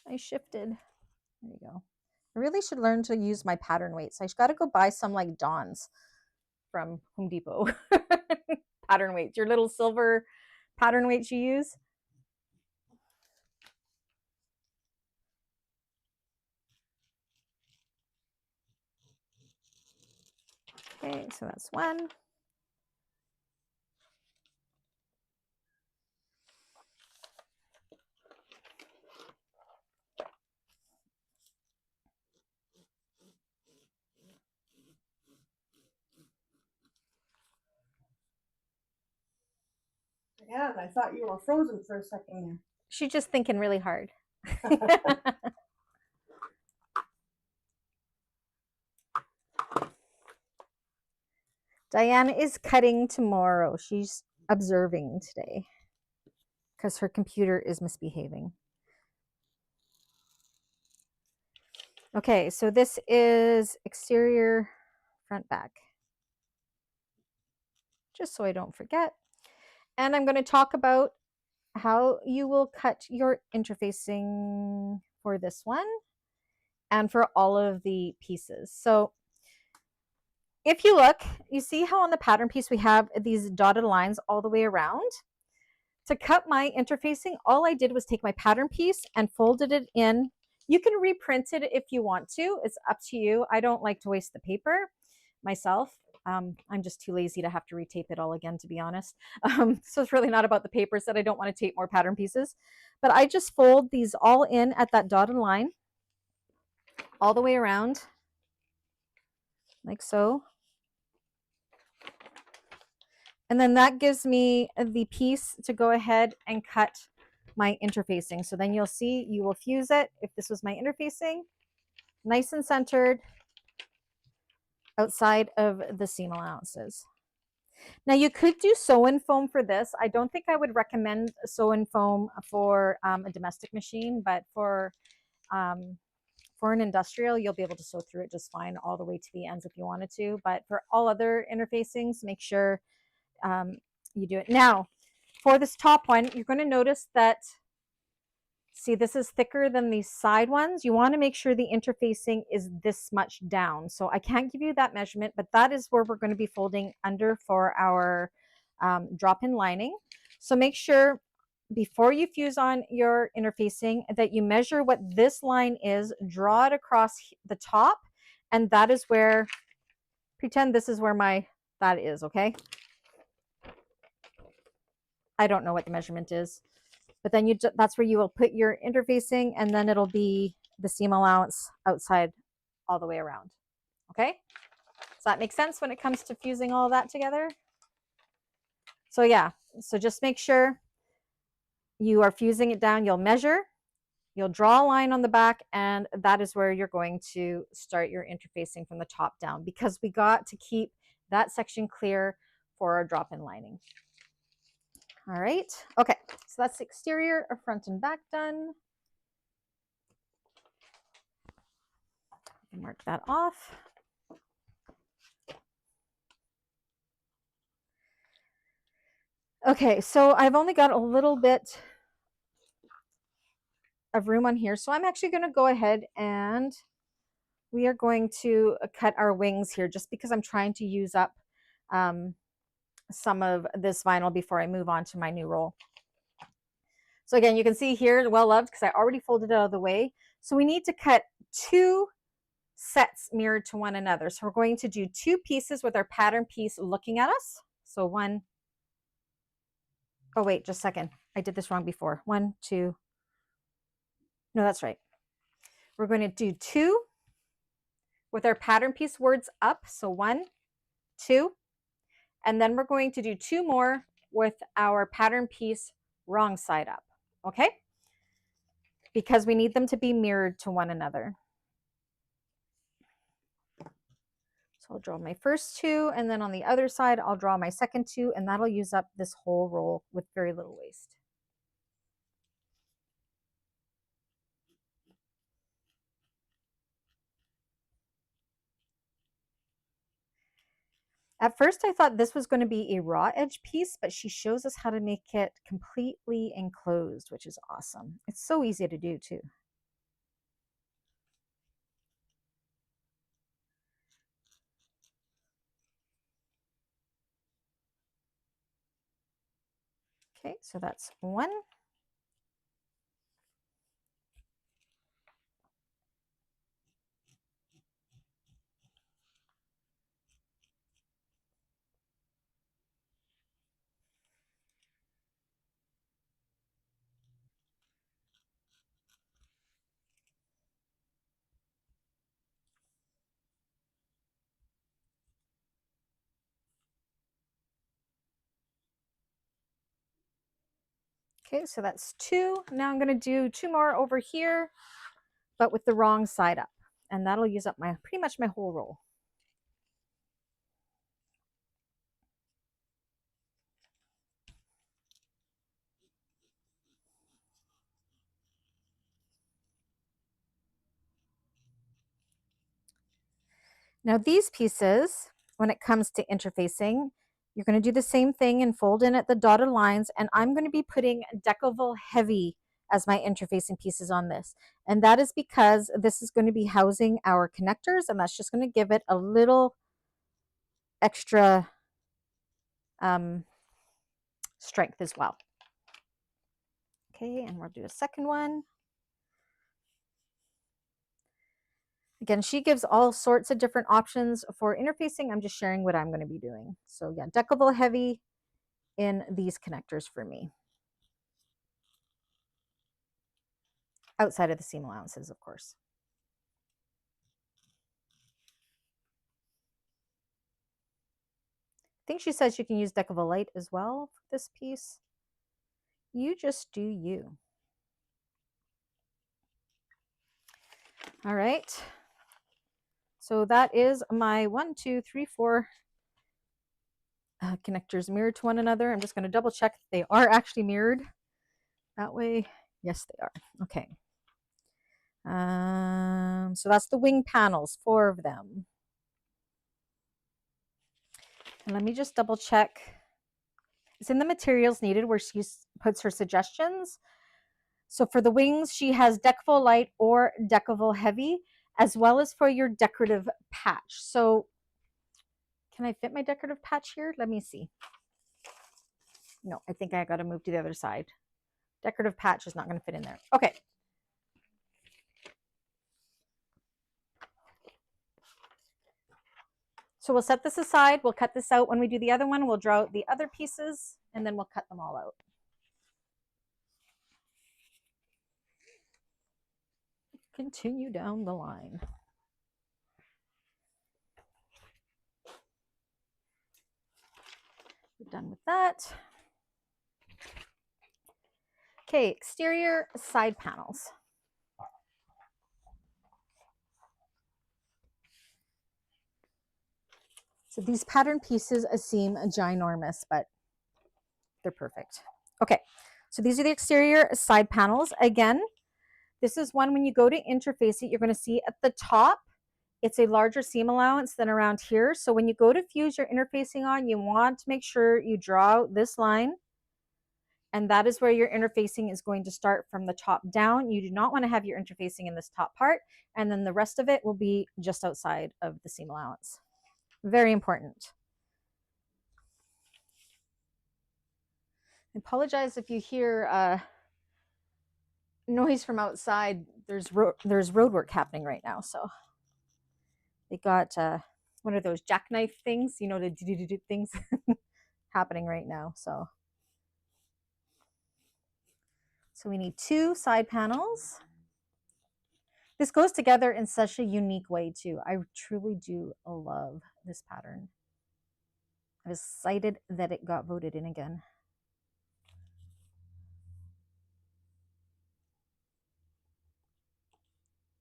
I shifted. There you go. I really should learn to use my pattern weights. I got to go buy some like Dawn's from Home Depot. Pattern weights, your little silver pattern weights you use. Okay, so that's 1. Yeah, I thought you were frozen for a second there. She's just thinking really hard. Diana is cutting tomorrow. She's observing today because her computer is misbehaving. Okay, so this is exterior, front, back. Just so I don't forget. And I'm going to talk about how you will cut your interfacing for this one and for all of the pieces. So if you look, you see how on the pattern piece we have these dotted lines all the way around? To cut my interfacing, all I did was take my pattern piece and folded it in. You can reprint it if you want to. It's up to you. I don't like to waste the paper myself. I'm just too lazy to have to retape it all again, to be honest. So it's really not about the papers that I don't want to tape more pattern pieces. But I just fold these all in at that dotted line, all the way around, like so. And then that gives me the piece to go ahead and cut my interfacing. So then you'll see, you will fuse it. If this was my interfacing, nice and centered outside of the seam allowances. Now you could do sew-in foam for this. I don't think I would recommend sew-in foam for a domestic machine, but for an industrial, you'll be able to sew through it just fine all the way to the ends if you wanted to. But for all other interfacings, make sure you do it. Now, for this top one, you're going to notice that, see, this is thicker than these side ones. You want to make sure the interfacing is this much down. So I can't give you that measurement, but that is where we're going to be folding under for our drop-in lining. So make sure before you fuse on your interfacing that you measure what this line is, draw it across the top, and that is where, pretend this is where that is, okay? I don't know what the measurement is, but then that's where you will put your interfacing, and then it'll be the seam allowance outside all the way around. Okay, does that make sense when it comes to fusing all of that together? So yeah, so just make sure you are fusing it down. You'll measure, you'll draw a line on the back, and that is where you're going to start your interfacing from the top down, because we got to keep that section clear for our drop-in lining. All right, okay, so that's the exterior of front and back done. Mark that off. Okay, so I've only got a little bit of room on here, so I'm actually going to go ahead and we are going to cut our wings here, just because I'm trying to use up some of this vinyl before I move on to my new roll. So again, you can see here, well loved, because I already folded it out of the way. So we need to cut 2 sets mirrored to one another. So we're going to do 2 pieces with our pattern piece looking at us. So 1, oh wait, just a second. I did this wrong before. 1, 2, no, that's right. We're going to do 2 with our pattern piece words up. So 1, 2, and then we're going to do 2 more with our pattern piece wrong side up, okay? Because we need them to be mirrored to one another. So I'll draw my first 2, and then on the other side, I'll draw my second 2, and that'll use up this whole roll with very little waste. At first, I thought this was going to be a raw edge piece, but she shows us how to make it completely enclosed, which is awesome. It's so easy to do, too. Okay, so that's 1. Okay, so that's 2. Now I'm going to do 2 more over here, but with the wrong side up. And that'll use up pretty much my whole roll. Now these pieces, when it comes to interfacing, you're going to do the same thing and fold in at the dotted lines, and I'm going to be putting Decovil Heavy as my interfacing pieces on this. And that is because this is going to be housing our connectors, and that's just going to give it a little extra strength as well. Okay, and we'll do a second one. Again, she gives all sorts of different options for interfacing. I'm just sharing what I'm going to be doing. So yeah, deckable heavy in these connectors for me. Outside of the seam allowances, of course. I think she says you can use deckable light as well for this piece. You just do you. All right. So that is my 1, 2, 3, 4 connectors mirrored to one another. I'm just going to double check that they are actually mirrored that way. Yes, they are. Okay. So that's the wing panels, 4 of them. And let me just double check. It's in the materials needed where she puts her suggestions. So for the wings, she has deckable light or deckable heavy, as well as for your decorative patch. So can I fit my decorative patch here? Let me see. No, I think I got to move to the other side. Decorative patch is not going to fit in there. Okay. So we'll set this aside. We'll cut this out when we do the other one. We'll draw out the other pieces, and then we'll cut them all out. Continue down the line. We're done with that. Okay, exterior side panels. So these pattern pieces seem ginormous, but they're perfect. Okay, so these are the exterior side panels. Again, this is one when you go to interface it, you're going to see at the top, it's a larger seam allowance than around here. So when you go to fuse your interfacing on, you want to make sure you draw out this line. And that is where your interfacing is going to start from the top down. You do not want to have your interfacing in this top part. And then the rest of it will be just outside of the seam allowance. Very important. I apologize if you hear noise from outside. There's road work happening right now. So they got one of those jackknife things, you know, the do things happening right now. So we need 2 side panels. This goes together in such a unique way too. I truly do love this pattern. I was excited that it got voted in again.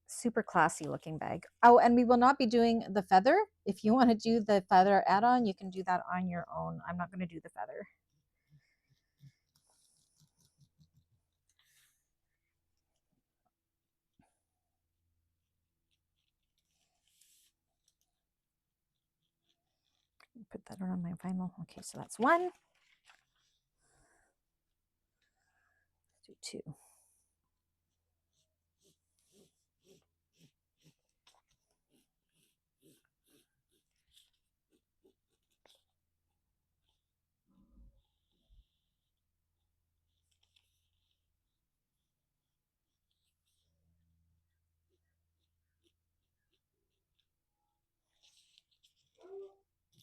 Super classy looking bag. Oh, and we will not be doing the feather. If you want to do the feather add-on, you can do that on your own. I'm not going to do the feather. Put that on my vinyl. Okay, so that's 1. Let's do 2.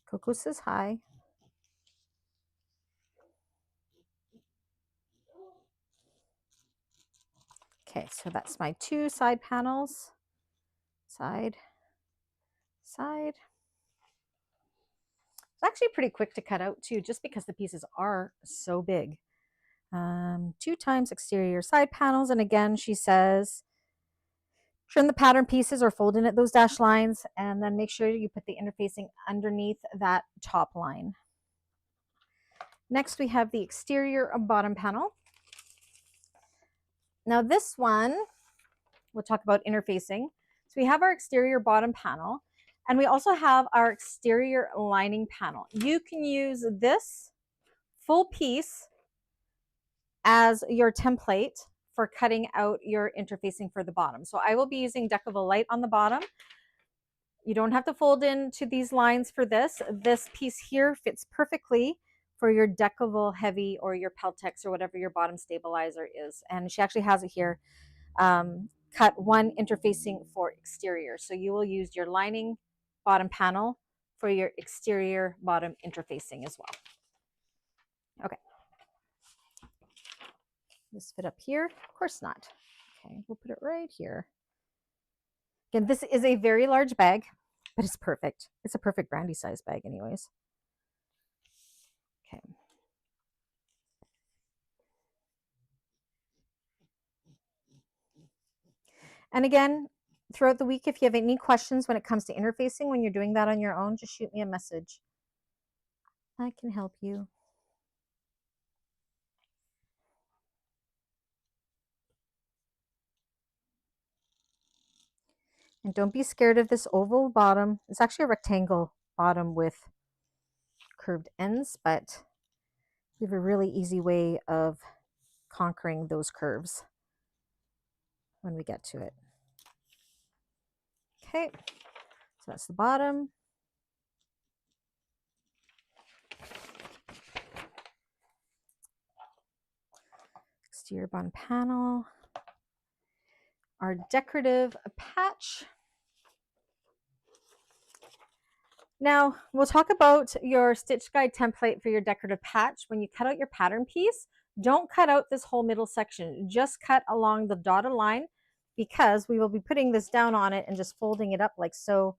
Coco says hi. Okay, so that's my 2 side panels. Side, side. It's actually pretty quick to cut out too, just because the pieces are so big. 2 times exterior side panels. And again, she says, trim the pattern pieces or fold in at those dashed lines, and then make sure you put the interfacing underneath that top line. Next, we have the exterior bottom panel. Now this one, we'll talk about interfacing. So we have our exterior bottom panel, and we also have our exterior lining panel. You can use this full piece as your template for cutting out your interfacing for the bottom. So I will be using deckable light on the bottom. You don't have to fold into these lines for this. This piece here fits perfectly for your deckable heavy or your Peltex or whatever your bottom stabilizer is. And she actually has it here. Cut one interfacing for exterior. So you will use your lining bottom panel for your exterior bottom interfacing as well. Okay. This fit up here? Of course not. Okay, we'll put it right here. Again, this is a very large bag, but it's perfect. It's a perfect Brandy size bag anyways. Okay. And again, throughout the week, if you have any questions when it comes to interfacing, when you're doing that on your own, just shoot me a message. I can help you. And don't be scared of this oval bottom. It's actually a rectangle bottom with curved ends, but we have a really easy way of conquering those curves when we get to it. Okay, so that's the bottom. Exterior bottom panel. Our decorative patch. Now, we'll talk about your stitch guide template for your decorative patch. When you cut out your pattern piece, don't cut out this whole middle section. Just cut along the dotted line because we will be putting this down on it and just folding it up like so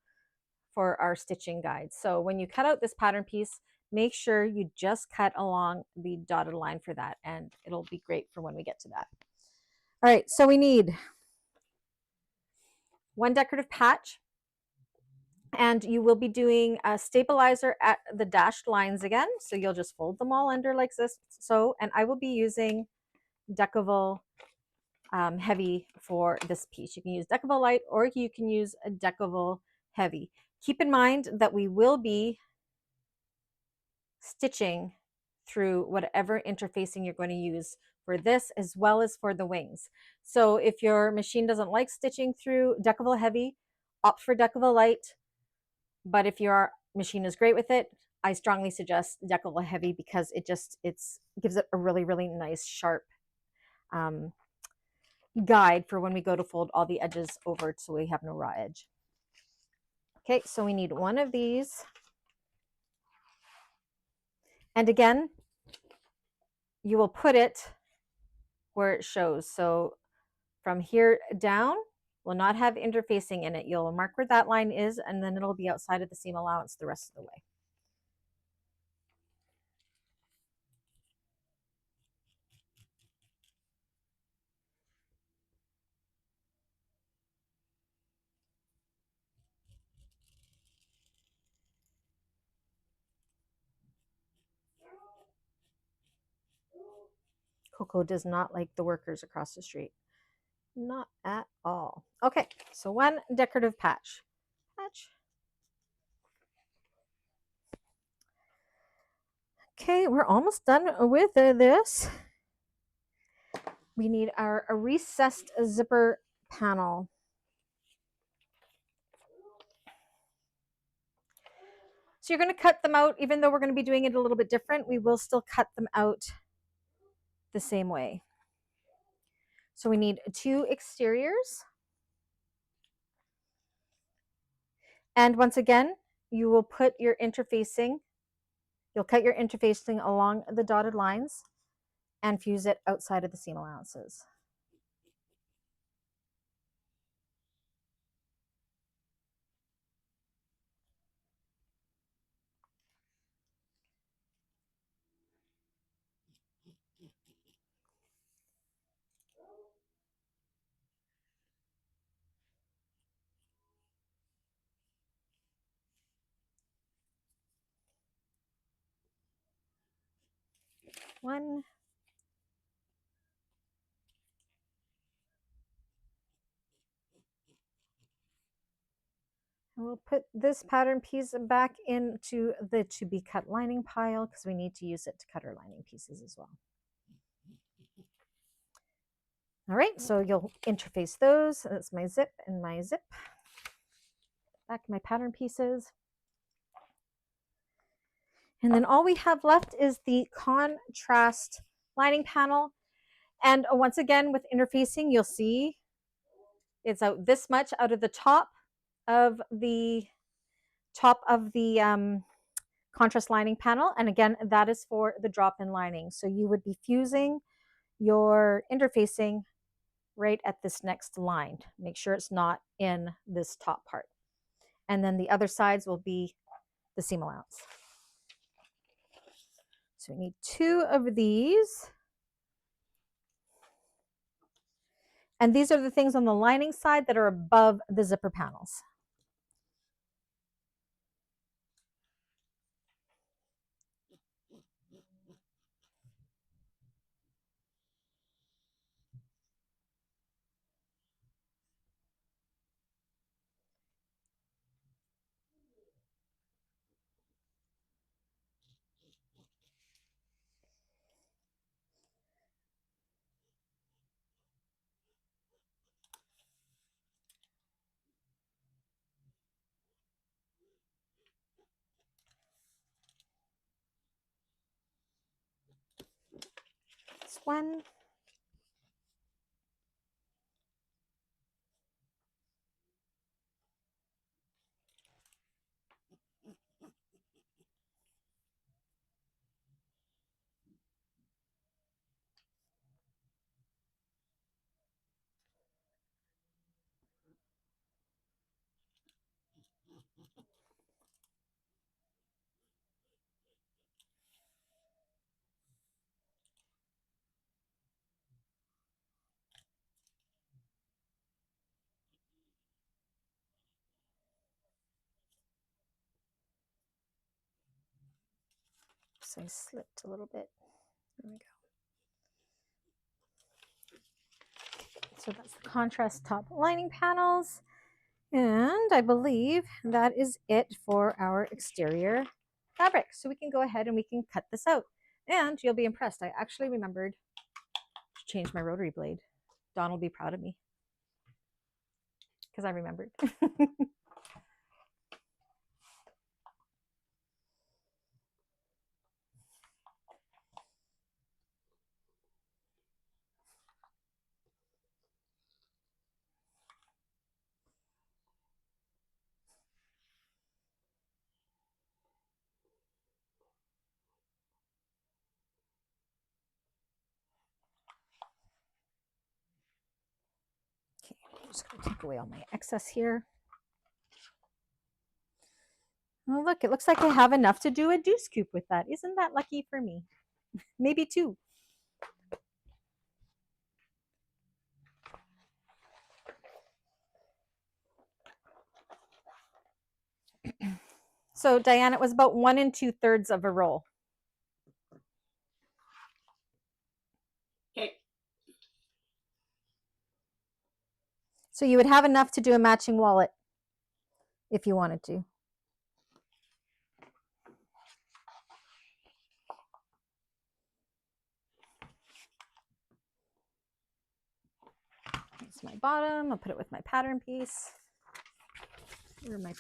for our stitching guide. So when you cut out this pattern piece, make sure you just cut along the dotted line for that, and it'll be great for when we get to that. All right, so we need one decorative patch, and you will be doing a stabilizer at the dashed lines again. So you'll just fold them all under like this. So, and I will be using Deckable Heavy for this piece. You can use Deckable Light or you can use a Deckable Heavy. Keep in mind that we will be stitching through whatever interfacing you're going to use for this as well as for the wings. So if your machine doesn't like stitching through Deckable Heavy, opt for Deckable Light. But if your machine is great with it, I strongly suggest Deckable Heavy because it gives it a really, really nice sharp guide for when we go to fold all the edges over so we have no raw edge. Okay, so we need one of these. And again, you will put it where it shows. So from here down, will not have interfacing in it. You'll mark where that line is, and then it'll be outside of the seam allowance the rest of the way. Coco does not like the workers across the street. Not at all. Okay, so one decorative patch. Okay, we're almost done with this. We need our recessed zipper panel. So you're going to cut them out, even though we're going to be doing it a little bit different, we will still cut them out the same way. So we need two exteriors. And once again, you will put your interfacing, you'll cut your interfacing along the dotted lines and fuse it outside of the seam allowances. One. And we'll put this pattern piece back into the to be cut lining pile because we need to use it to cut our lining pieces as well. All right, so you'll interface those. That's my zip and my zip. back my pattern pieces. And then all we have left is the contrast lining panel. And once again, with interfacing, you'll see it's out this much out of the top of the contrast lining panel. And again, that is for the drop-in lining. So you would be fusing your interfacing right at this next line. Make sure it's not in this top part. And then the other sides will be the seam allowance. So we need 2 of these. And these are the things on the lining side that are above the zipper panels. This one. So I slipped a little bit. There we go. So that's the contrast top lining panels. And I believe that is it for our exterior fabric. So we can go ahead and we can cut this out. And you'll be impressed. I actually remembered to change my rotary blade. Dawn will be proud of me because I remembered. Okay, I'm just going to take away all my excess here. Oh, look, it looks like I have enough to do a deuce coupe with that. Isn't that lucky for me? Maybe 2. So Diane, it was about 1 2/3 of a roll. Okay. So you would have enough to do a matching wallet if you wanted to. That's my bottom. I'll put it with my pattern piece. Where are my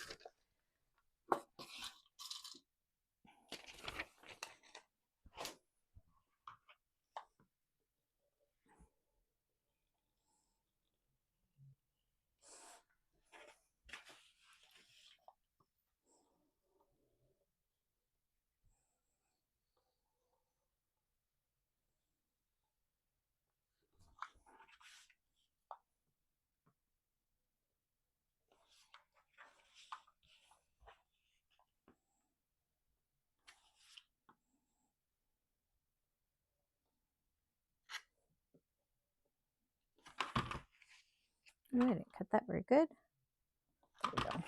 I didn't cut that very good. There we go.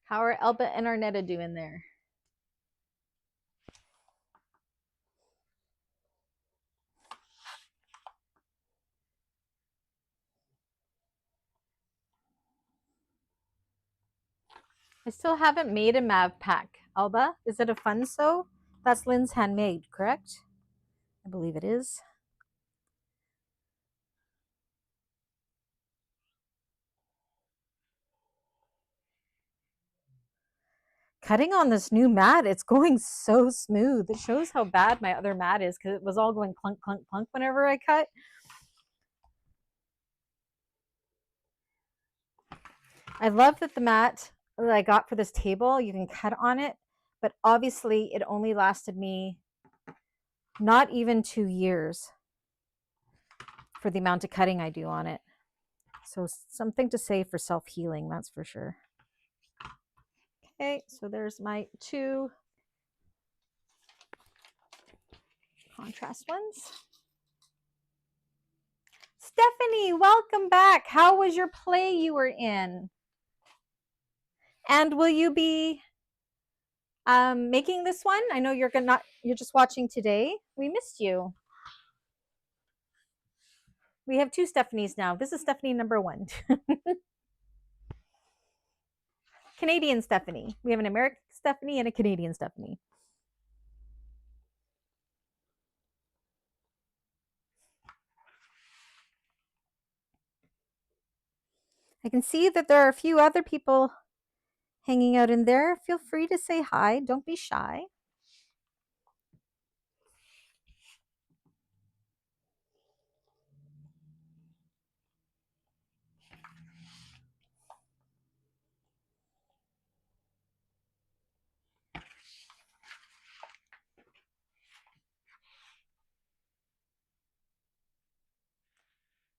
How are Elba and Arnetta doing there? I still haven't made a Mav pack. Alba, is it a fun sew? That's Lynn's handmade, correct? I believe it is. Cutting on this new mat, it's going so smooth. It shows how bad my other mat is because it was all going clunk, clunk, clunk whenever I cut. I love that the mat that I got for this table, you can cut on it, but obviously it only lasted me not even 2 years for the amount of cutting I do on it. So something to say for self-healing, that's for sure. Okay, so there's my 2 contrast ones. Stephanie, welcome back. How was your play you were in? And will you be making this one? I know you're just watching today. We missed you. We have 2 Stephanies now. This is Stephanie number 1. Canadian Stephanie. We have an American Stephanie and a Canadian Stephanie. I can see that there are a few other people hanging out in there. Feel free to say hi. Don't be shy.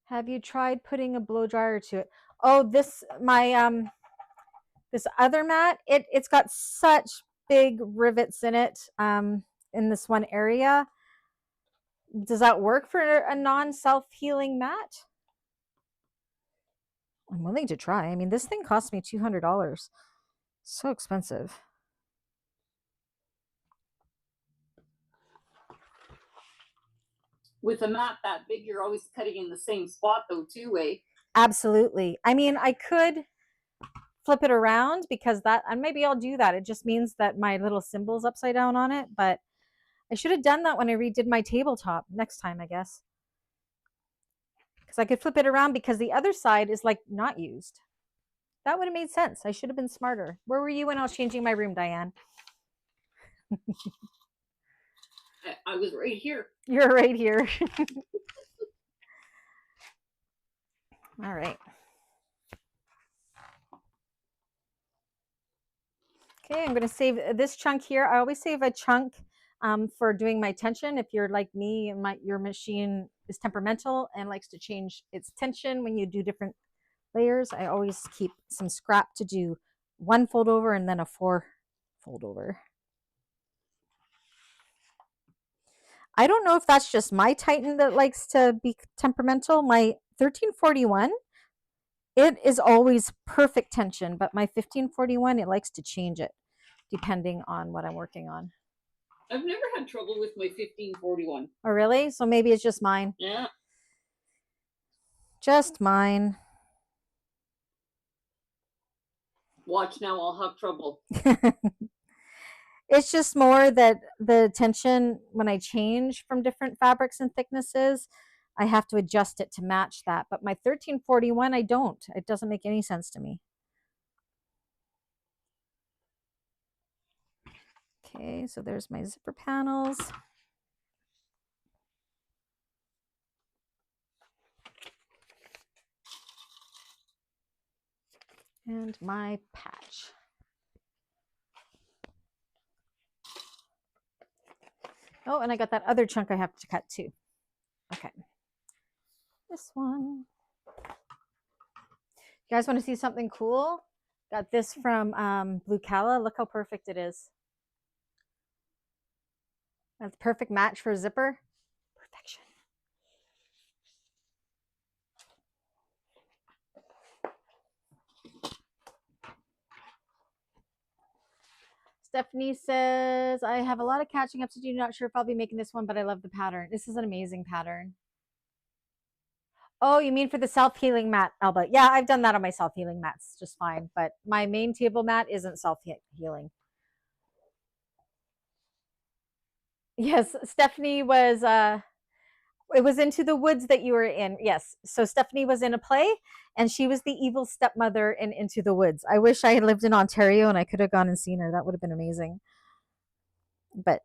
Have you tried putting a blow dryer to it? Oh, this this other mat, it's got such big rivets in it in this one area. Does that work for a non-self-healing mat? I'm willing to try. I mean, this thing cost me $200. So expensive. With a mat that big, you're always cutting in the same spot though, too, eh? Absolutely. I mean, I could flip it around because that, and maybe I'll do that. It just means that my little symbol's upside down on it, but I should have done that when I redid my tabletop next time, I guess. Because I could flip it around because the other side is like not used. That would have made sense. I should have been smarter. Where were you when I was changing my room, Diane? I was right here. You're right here. All right. Okay, I'm going to save this chunk here. I always save a chunk for doing my tension. If you're like me and your machine is temperamental and likes to change its tension when you do different layers, I always keep some scrap to do 1 fold over and then a 4 fold over. I don't know if that's just my Titan that likes to be temperamental. My 1341, it is always perfect tension, but my 1541, it likes to change it depending on what I'm working on. I've never had trouble with my 1541. Oh, really? So maybe it's just mine. Yeah. Just mine. Watch now, I'll have trouble. It's just more that the tension, when I change from different fabrics and thicknesses, I have to adjust it to match that. But my 1341, I don't. It doesn't make any sense to me. Okay, so there's my zipper panels. And my patch. Oh, and I got that other chunk I have to cut too. Okay. This one. You guys want to see something cool? Got this from Blue Calla. Look how perfect it is. That's a perfect match for a zipper. Perfection. Stephanie says, I have a lot of catching up to do. Not sure if I'll be making this one, but I love the pattern. This is an amazing pattern. Oh, you mean for the self-healing mat, Alba? Yeah, I've done that on my self-healing mats just fine, but my main table mat isn't self-healing. Yes, Stephanie was, It was Into the Woods that you were in. Yes. So Stephanie was in a play and she was the evil stepmother in Into the Woods. I wish I had lived in Ontario and I could have gone and seen her. That would have been amazing. But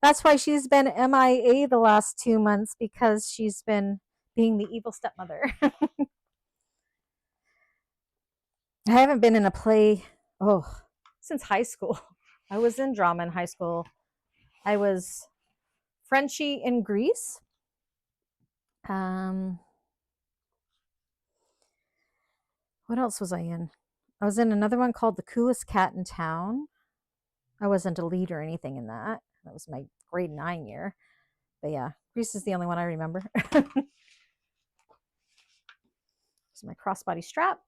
that's why she's been MIA the last 2 months, because she's been being the evil stepmother. I haven't been in a play, since high school. I was in drama in high school. I was Frenchie in Greece. What else was I in? I was in another one called The Coolest Cat in Town. I wasn't a lead or anything in that. That was my grade 9 year. But yeah, Greece is the only one I remember. It's my crossbody strap.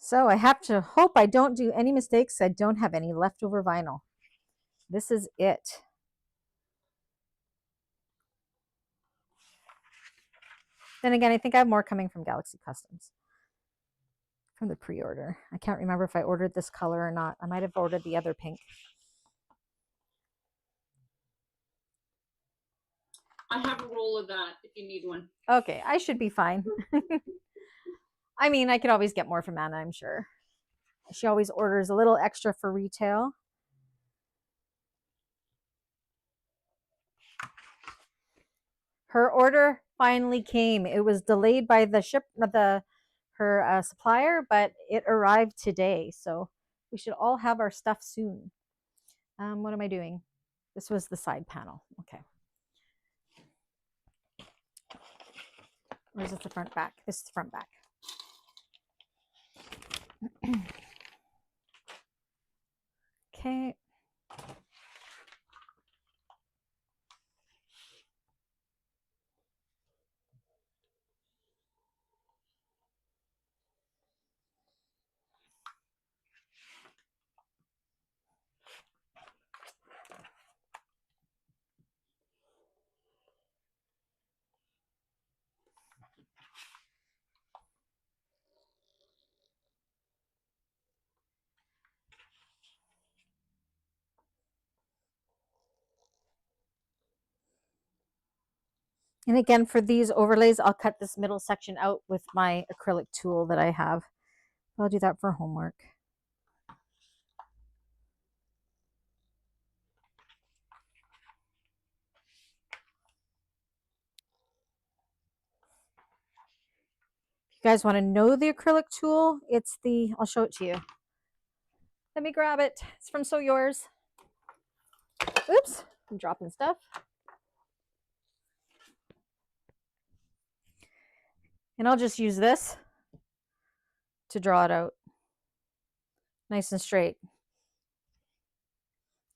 So I have to hope I don't do any mistakes. I don't have any leftover vinyl. This is it. Then again, I think I have more coming from Galaxy Customs from the pre-order. I can't remember if I ordered this color or not. I might have ordered the other pink. I have a roll of that if you need one. Okay, I should be fine. I mean, I could always get more from Anna, I'm sure. She always orders a little extra for retail. Her order finally came. It was delayed by the her supplier, but it arrived today. So we should all have our stuff soon. What am I doing? This was the side panel. Okay. Or is it the front back? This is the front back. Okay. And again, for these overlays, I'll cut this middle section out with my acrylic tool that I have. I'll do that for homework. If you guys want to know the acrylic tool, I'll show it to you. Let me grab it. It's from So Yours. Oops, I'm dropping stuff. And I'll just use this to draw it out nice and straight.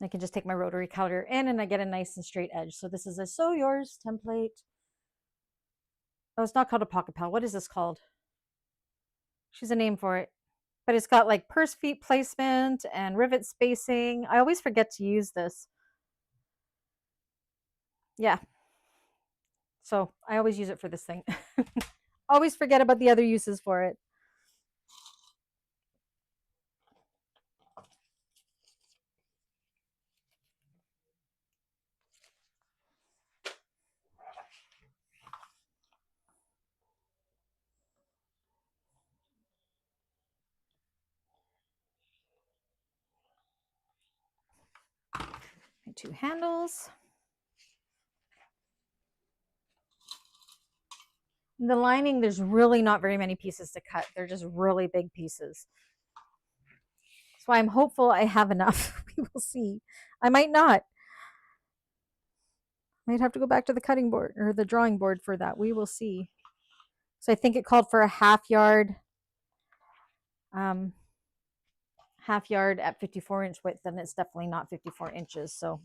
I can just take my rotary cutter in and I get a nice and straight edge. So this is a So Yours template. Oh, it's not called a pocket pal. What is this called? She's a name for it. But it's got like purse feet placement and rivet spacing. I always forget to use this. Yeah. So I always use it for this thing. Always forget about the other uses for it. My 2 handles. The lining, there's really not very many pieces to cut. They're just really big pieces. That's why I'm hopeful I have enough. We will see. I might not. Might have to go back to the cutting board or the drawing board for that. We will see. So I think it called for a half yard at 54-inch width, and it's definitely not 54 inches. So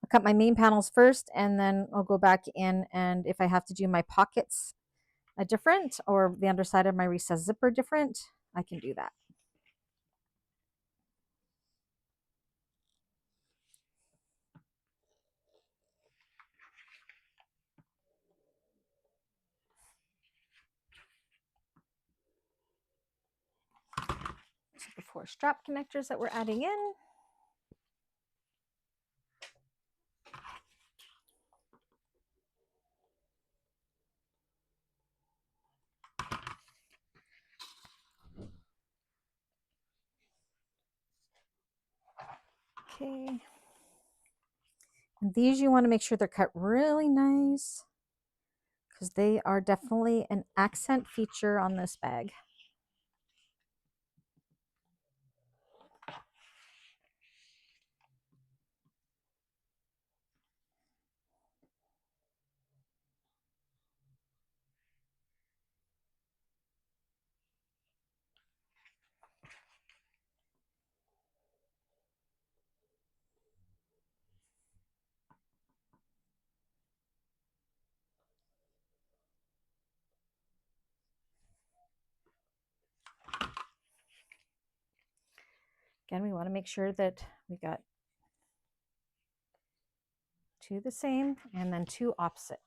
I'll cut my main panels first, and then I'll go back in, and if I have to do my pockets a different or the underside of my recessed zipper different, I can do that. the 4 strap connectors that we're adding in. Okay. And these you want to make sure they're cut really nice because they are definitely an accent feature on this bag. Again, we want to make sure that we got 2 the same and then 2 opposite.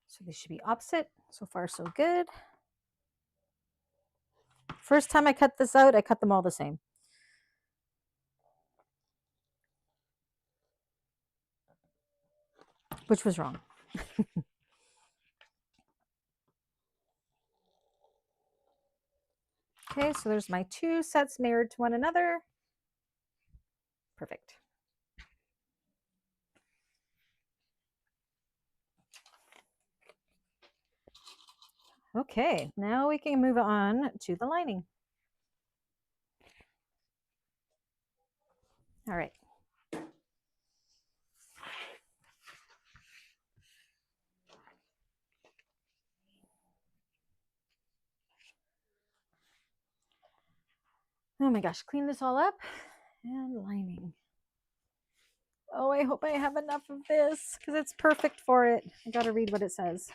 So they should be opposite. So far, so good. First time I cut this out, I cut them all the same. Which was wrong. Okay, so there's my 2 sets mirrored to one another. Perfect. Okay, now we can move on to the lining. All right. Oh my gosh, clean this all up and lining. Oh, I hope I have enough of this because it's perfect for it. I got to read what it says.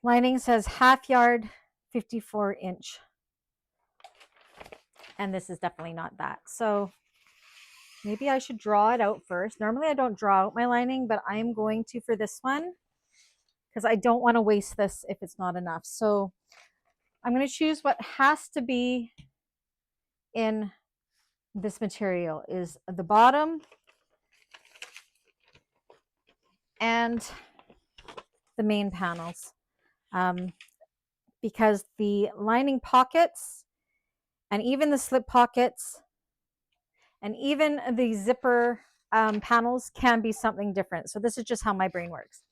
Lining says 1/2 yard, 54 inch. And this is definitely not that. So maybe I should draw it out first. Normally I don't draw out my lining, but I'm going to for this one because I don't want to waste this if it's not enough. So I'm going to choose what has to be in this material is the bottom and the main panels. Because the lining pockets and even the slip pockets and even the zipper panels can be something different. So this is just how my brain works.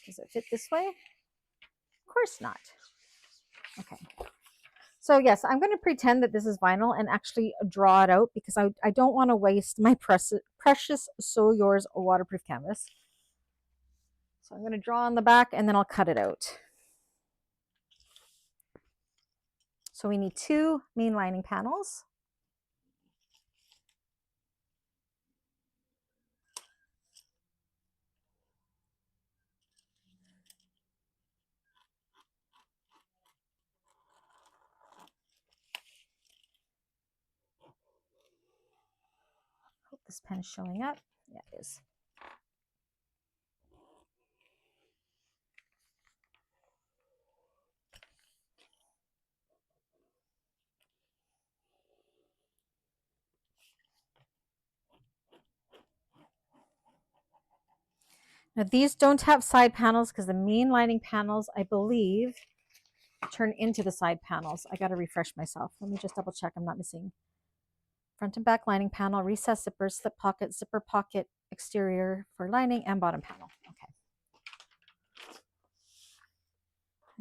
Does it fit this way? Of course not. Okay. So yes, I'm going to pretend that this is vinyl and actually draw it out because I don't want to waste my precious Sew Yours waterproof canvas. So I'm going to draw on the back and then I'll cut it out. So we need 2 main lining panels. Hope this pen is showing up. Yeah, it is. Now these don't have side panels because the main lining panels, I believe, turn into the side panels. I got to refresh myself. Let me just double check I'm not missing. Front and back lining panel, recessed zippers, slip pocket, zipper pocket, exterior for lining, and bottom panel. Okay.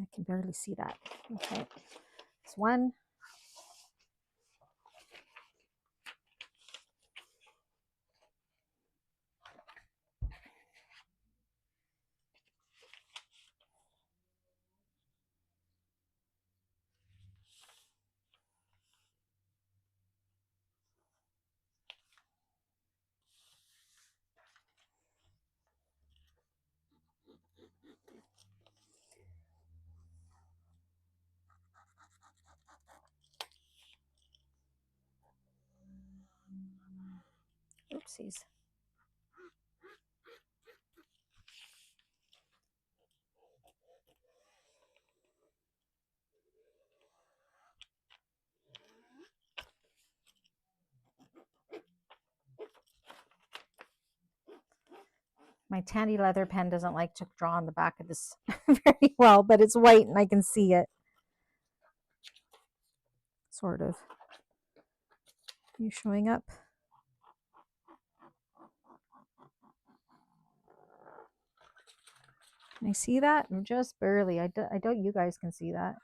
I can barely see that. Okay. It's 1. Oopsies. My tandy leather pen doesn't like to draw on the back of this very well, but it's white and I can see it. Sort of. Are you showing up? Can I see that? Just barely. I doubt you guys can see that.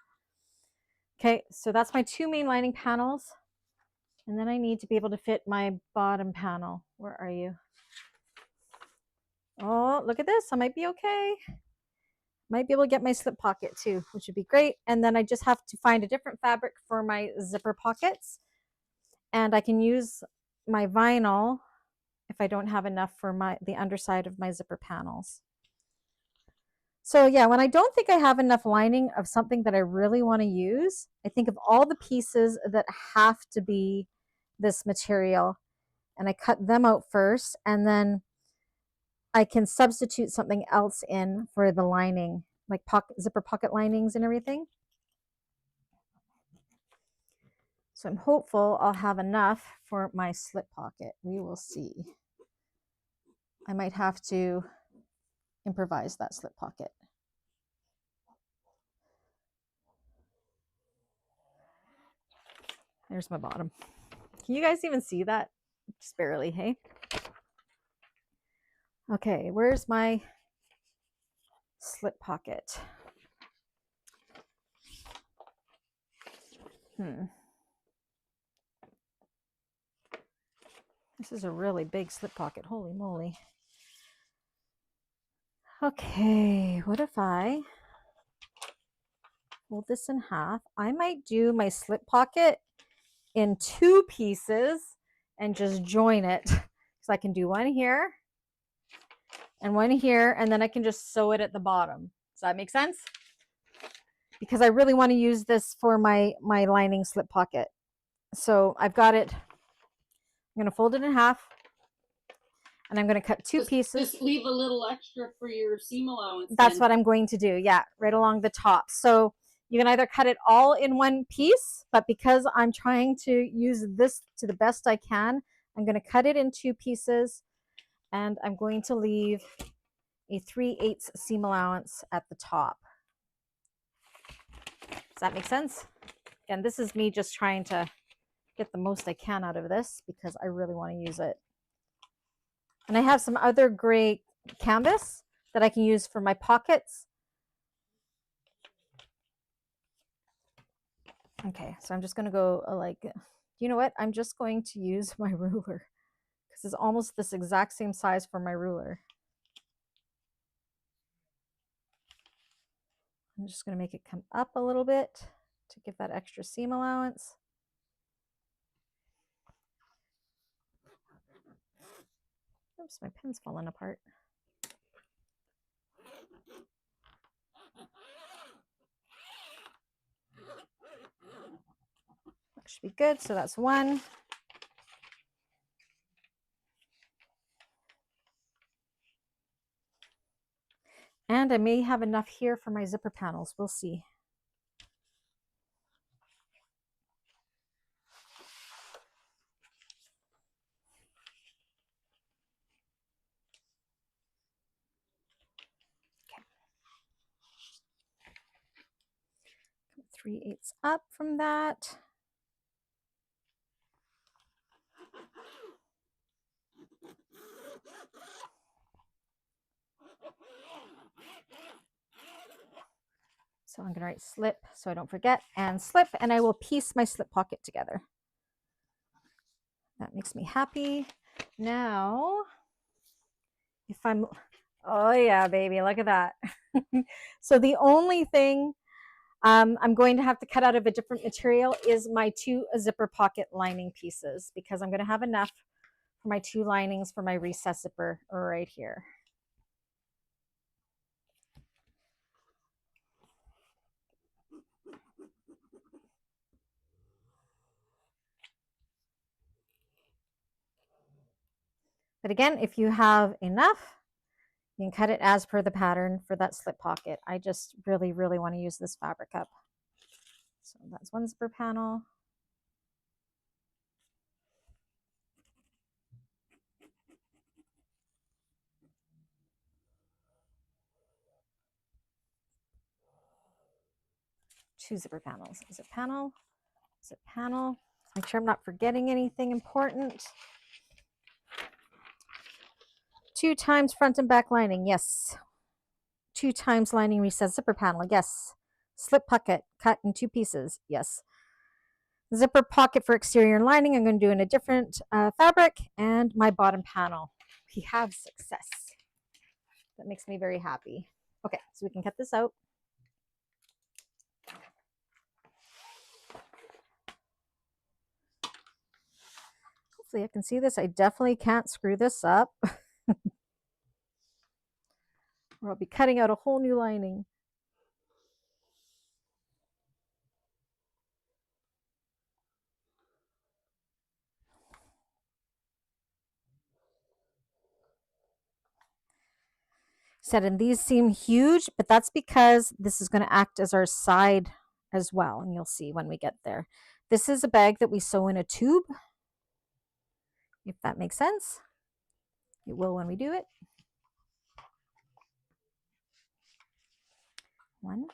Okay, so that's my two main lining panels. And then I need to be able to fit my bottom panel. Where are you? Oh, look at this. I might be okay. Might be able to get my slip pocket too, which would be great. And then I just have to find a different fabric for my zipper pockets. And I can use my vinyl if I don't have enough for the underside of my zipper panels. So yeah, when I don't think I have enough lining of something that I really want to use, I think of all the pieces that have to be this material, and I cut them out first, and then I can substitute something else in for the lining, like zipper pocket linings and everything. So I'm hopeful I'll have enough for my slip pocket. We will see. I might have to improvise that slip pocket. There's my bottom. Can you guys even see that? Just barely, hey? Okay, where's my slip pocket? This is a really big slip pocket. Holy moly. Okay, what if I fold this in half? I might do my slip pocket in two pieces and just join it. So I can do one here and one here, and then I can just sew it at the bottom. Does that make sense? Because I really want to use this for my lining slip pocket. So I've got it. I'm going to fold it in half, and I'm going to cut two pieces. Just leave a little extra for your seam allowance. That's what I'm going to do. Yeah, right along the top. So you can either cut it all in one piece, but because I'm trying to use this to the best I can, I'm going to cut it in two pieces, and I'm going to leave a 3/8 seam allowance at the top. Does that make sense? Again, this is me just trying to get the most I can out of this because I really want to use it. And I have some other gray canvas that I can use for my pockets. Okay, so I'm just going to go like, you know what? I'm just going to use my ruler because it's almost this exact same size for my ruler. I'm just going to make it come up a little bit to give that extra seam allowance. Oops, my pen's falling apart. That should be good. So that's one. And I may have enough here for my zipper panels. We'll see. Okay. 3/8 up from that. So I'm going to write slip so I don't forget, and slip, and I will piece my slip pocket together. That makes me happy. Now, if I'm, oh yeah, baby, look at that. So the only thing I'm going to have to cut out of a different material is my two zipper pocket lining pieces, because I'm going to have enough for my two linings for my recess zipper right here. But again, if you have enough, you can cut it as per the pattern for that slip pocket. I just really, really want to use this fabric up. So that's one zipper panel. Two zipper panels. Zip panel, zip panel. Make sure I'm not forgetting anything important. 2 times front and back lining, yes. 2 times lining recess zipper panel, yes. Slip pocket cut in 2 pieces, yes. Zipper pocket for exterior lining, I'm going to do in a different fabric, and my bottom panel. We have success. That makes me very happy. Okay, so we can cut this out. Hopefully I can see this. I definitely can't screw this up. Or I'll be cutting out a whole new lining. Said, and these seem huge, but that's because this is going to act as our side as well, and you'll see when we get there. This is a bag that we sew in a tube, if that makes sense. It will when we do it. One.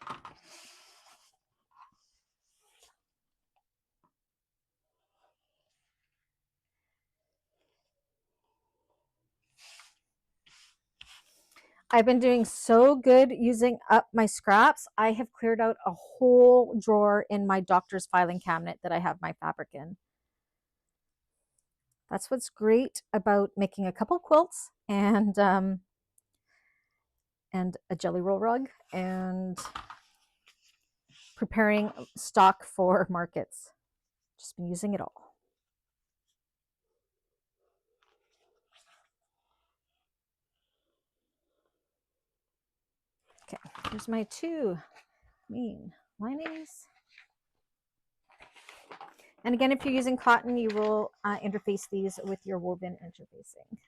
I've been doing so good using up my scraps. I have cleared out a whole drawer in my doctor's filing cabinet that I have my fabric in. That's what's great about making a couple quilts and a jelly roll rug and preparing stock for markets. Just been using it all. Okay, here's my 2 main linings. And again, if you're using cotton, you will interface these with your woven interfacing.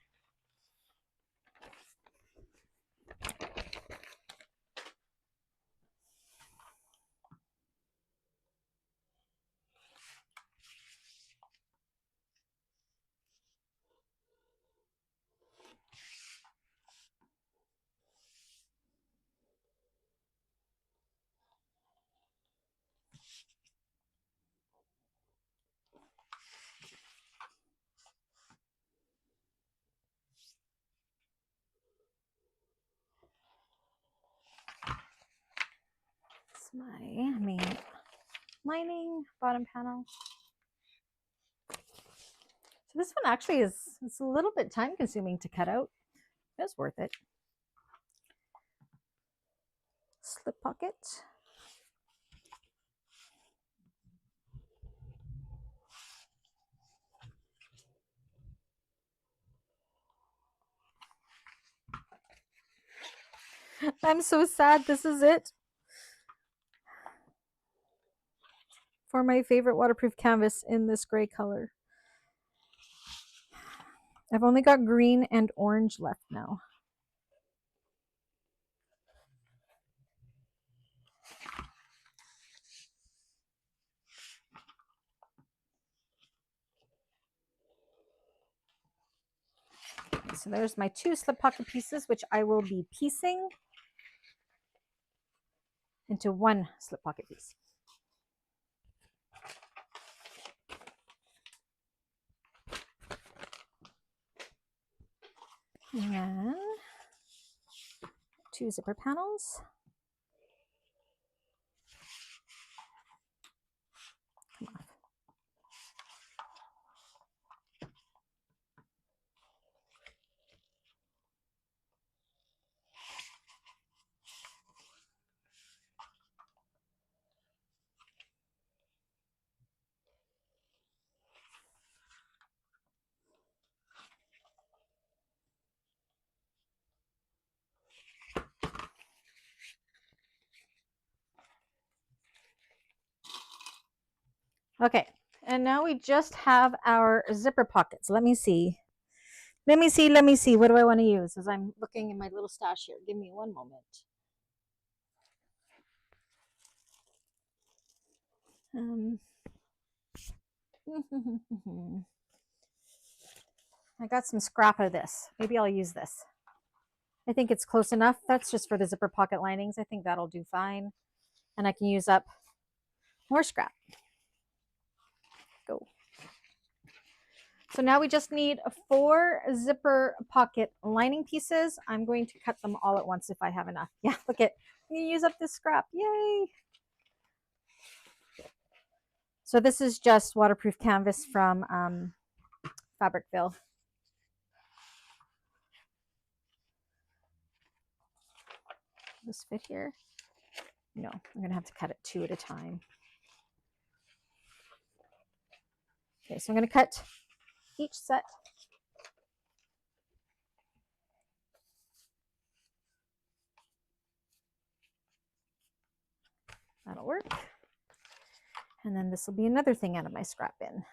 My main lining, bottom panel. So this one actually it's a little bit time consuming to cut out. It's worth it. Slip pocket. I'm so sad this is it for my favorite waterproof canvas in this gray color. I've only got green and orange left now. So there's my 2 slip pocket pieces, which I will be piecing into 1 slip pocket piece. And then 2 zipper panels. Come off. Okay, and now we just have our zipper pockets. Let me see. Let me see. What do I want to use? As I'm looking in my little stash here. Give me one moment. I got some scrap of this. Maybe I'll use this. I think it's close enough. That's just for the zipper pocket linings. I think that'll do fine. And I can use up more scrap. Go. So now we just need 4 zipper pocket lining pieces. I'm going to cut them all at once if I have enough. Yeah, look at, you use up this scrap. Yay. So this is just waterproof canvas from Fabricville. This fit here? No, I'm gonna have to cut it 2 at a time. Okay, so I'm gonna cut each set. That'll work. And then this will be another thing out of my scrap bin.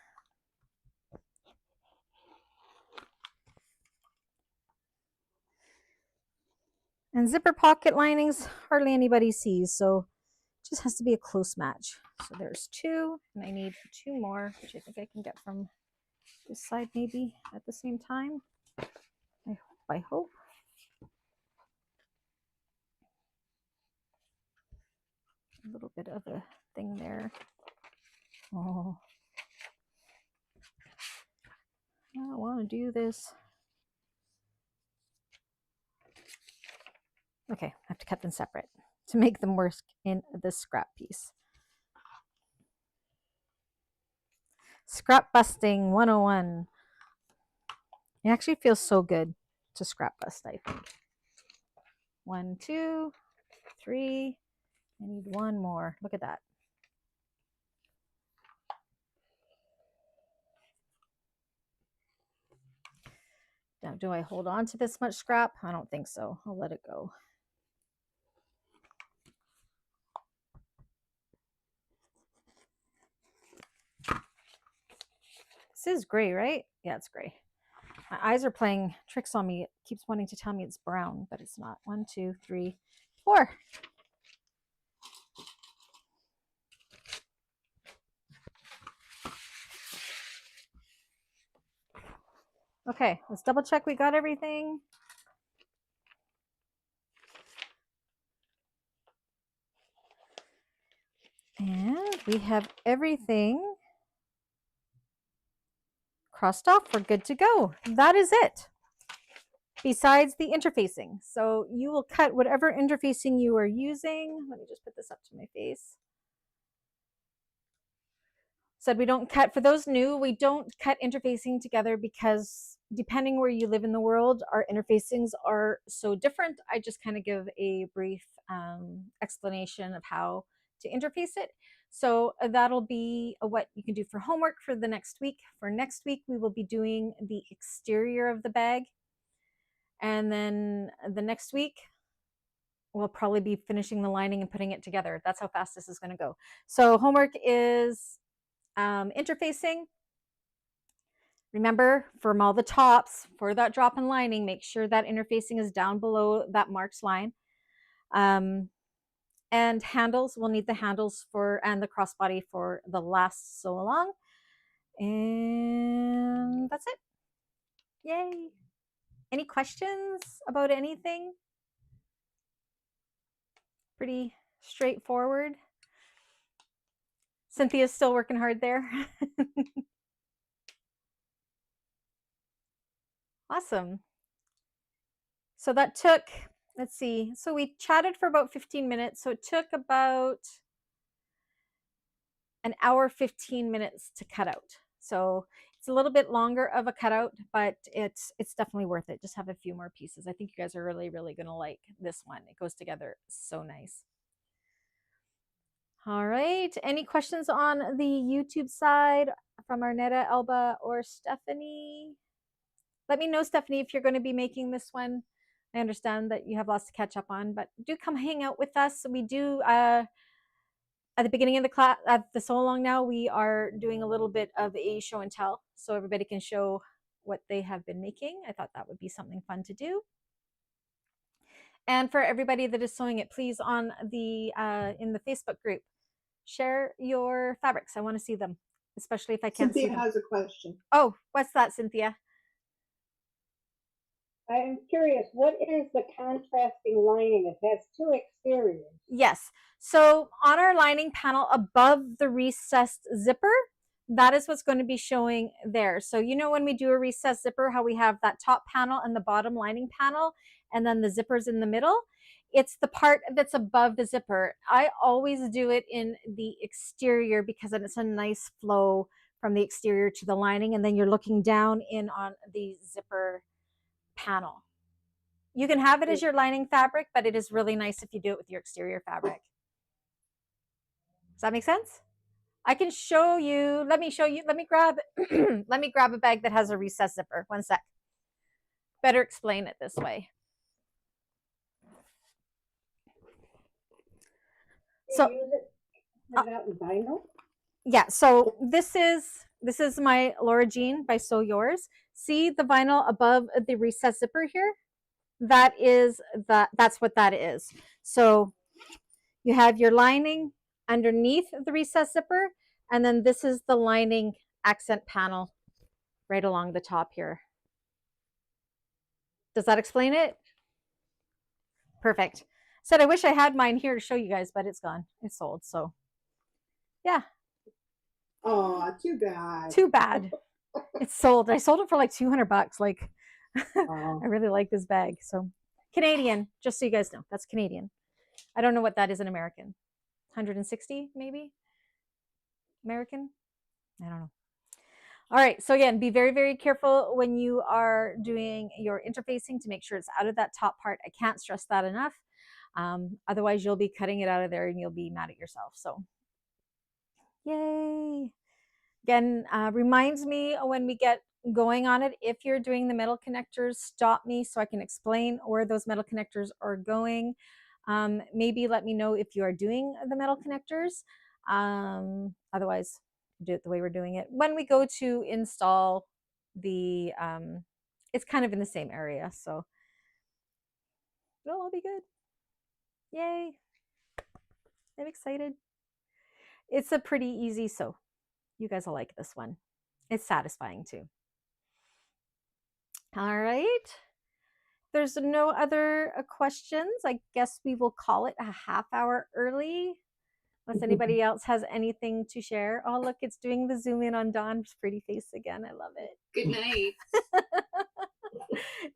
And zipper pocket linings, hardly anybody sees, so it just has to be a close match. So there's 2, and I need 2 more, which I think I can get from this side maybe at the same time. I hope. A little bit of a thing there. Oh, I don't want to do this. Okay, I have to cut them separate to make them work in this scrap piece. Scrap busting 101. It actually feels so good to scrap bust, I think. 1, 2, 3. I need 1 more. Look at that. Now, do I hold on to this much scrap? I don't think so. I'll let it go. This is gray, right? Yeah, it's gray. My eyes are playing tricks on me. It keeps wanting to tell me it's brown, but it's not. 1, 2, 3, 4. Okay, let's double check we got everything. And we have everything crossed off. We're good to go. That is it. Besides the interfacing. So you will cut whatever interfacing you are using. Let me just put this up to my face. Said we don't cut, for those new, we don't cut interfacing together because depending where you live in the world, our interfacings are so different. I just kind of give a brief explanation of how to interface it. So that'll be what you can do for homework for the next week. For next week, we will be doing the exterior of the bag. And then the next week, we'll probably be finishing the lining and putting it together. That's how fast this is going to go. So homework is interfacing. Remember, from all the tops, for that drop in lining, make sure that interfacing is down below that marked line. And handles, we'll need the handles for, and the crossbody for the last sew along. And that's it. Yay. Any questions about anything? Pretty straightforward. Cynthia's still working hard there. Awesome. So that took, let's see, so we chatted for about 15 minutes. So it took about an hour, 15 minutes to cut out. So it's a little bit longer of a cutout, but it's definitely worth it. Just have a few more pieces. I think you guys are really, really going to like this one. It goes together so nice. All right. Any questions on the YouTube side from Arnetta, Elba, or Stephanie? Let me know, Stephanie, if you're going to be making this one. I understand that you have lots to catch up on, but do come hang out with us. We do, at the beginning of the class, at the sew along now, we are doing a little bit of a show and tell, so everybody can show what they have been making. I thought that would be something fun to do. And for everybody that is sewing it, please on the in the Facebook group, share your fabrics. I want to see them, especially if I can't see Cynthia them. has a question. Oh, what's that, Cynthia? I am curious, what is the contrasting lining? It has two exteriors. Yes. So on our lining panel above the recessed zipper, that is what's going to be showing there. So you know when we do a recessed zipper, how we have that top panel and the bottom lining panel, and then the zippers in the middle? It's the part that's above the zipper. I always do it in the exterior because then it's a nice flow from the exterior to the lining, and then you're looking down in on the zipper panel. You can have it as your lining fabric, but it is really nice if you do it with your exterior fabric. Does that make sense? I can show you. Let me show you. Let me grab let me grab a bag that has a recessed zipper. One sec. Better explain it this way. So Do you use it out in vinyl? yeah, so this is my Laura Jean by Sew Yours. See the vinyl above the recessed zipper here? That's what that is. So you have your lining underneath the recessed zipper, and then this is the lining accent panel right along the top here. Does that explain it? Perfect. Said I wish I had mine here to show you guys, but it's gone. It's sold. So yeah. Oh, too bad. Too bad. It's sold. I sold it for like $200. Like Oh. I really like this bag. So Canadian, just so you guys know, that's Canadian. I don't know what that is in American. 160 maybe? American? I don't know. All right, so again, be very, very careful when you are doing your interfacing to make sure it's out of that top part. I can't stress that enough. Otherwise, you'll be cutting it out of there and you'll be mad at yourself. So, yay. Again, reminds me when we get going on it, if you're doing the metal connectors, stop me so I can explain where those metal connectors are going. Maybe let me know if you are doing the metal connectors. Otherwise, do it the way we're doing it. When we go to install the, it's kind of in the same area, so it'll all be good. Yay. I'm excited. It's a pretty easy sew. You guys will like this one. It's satisfying too. All right. There's no other questions. I guess we will call it a half hour early. Unless anybody else has anything to share. Oh, look, it's doing the zoom in on Dawn's pretty face again. I love it. Good night.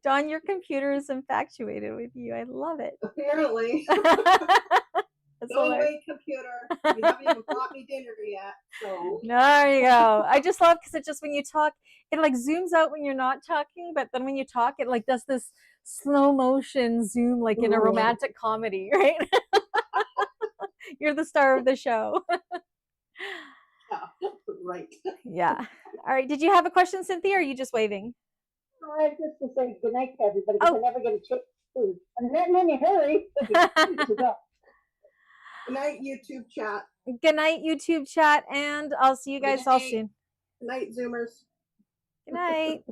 Dawn, your computer is infatuated with you. I love it. Apparently. That's No hilarious. way, computer. You haven't even bought me dinner yet. So There you go. I just love because it just when you talk, it like zooms out when you're not talking, but then when you talk, it like does this slow motion zoom like in a romantic comedy, right? You're the star of the show. yeah, right. Yeah. All right. Did you have a question, Cynthia, or are you just waving? I just to say good night to everybody because Oh. I never get a chance to. I'm not in any hurry to go. Good night, YouTube chat. Good night, YouTube chat, and I'll see you guys all night. soon. Good night, Zoomers. Good night.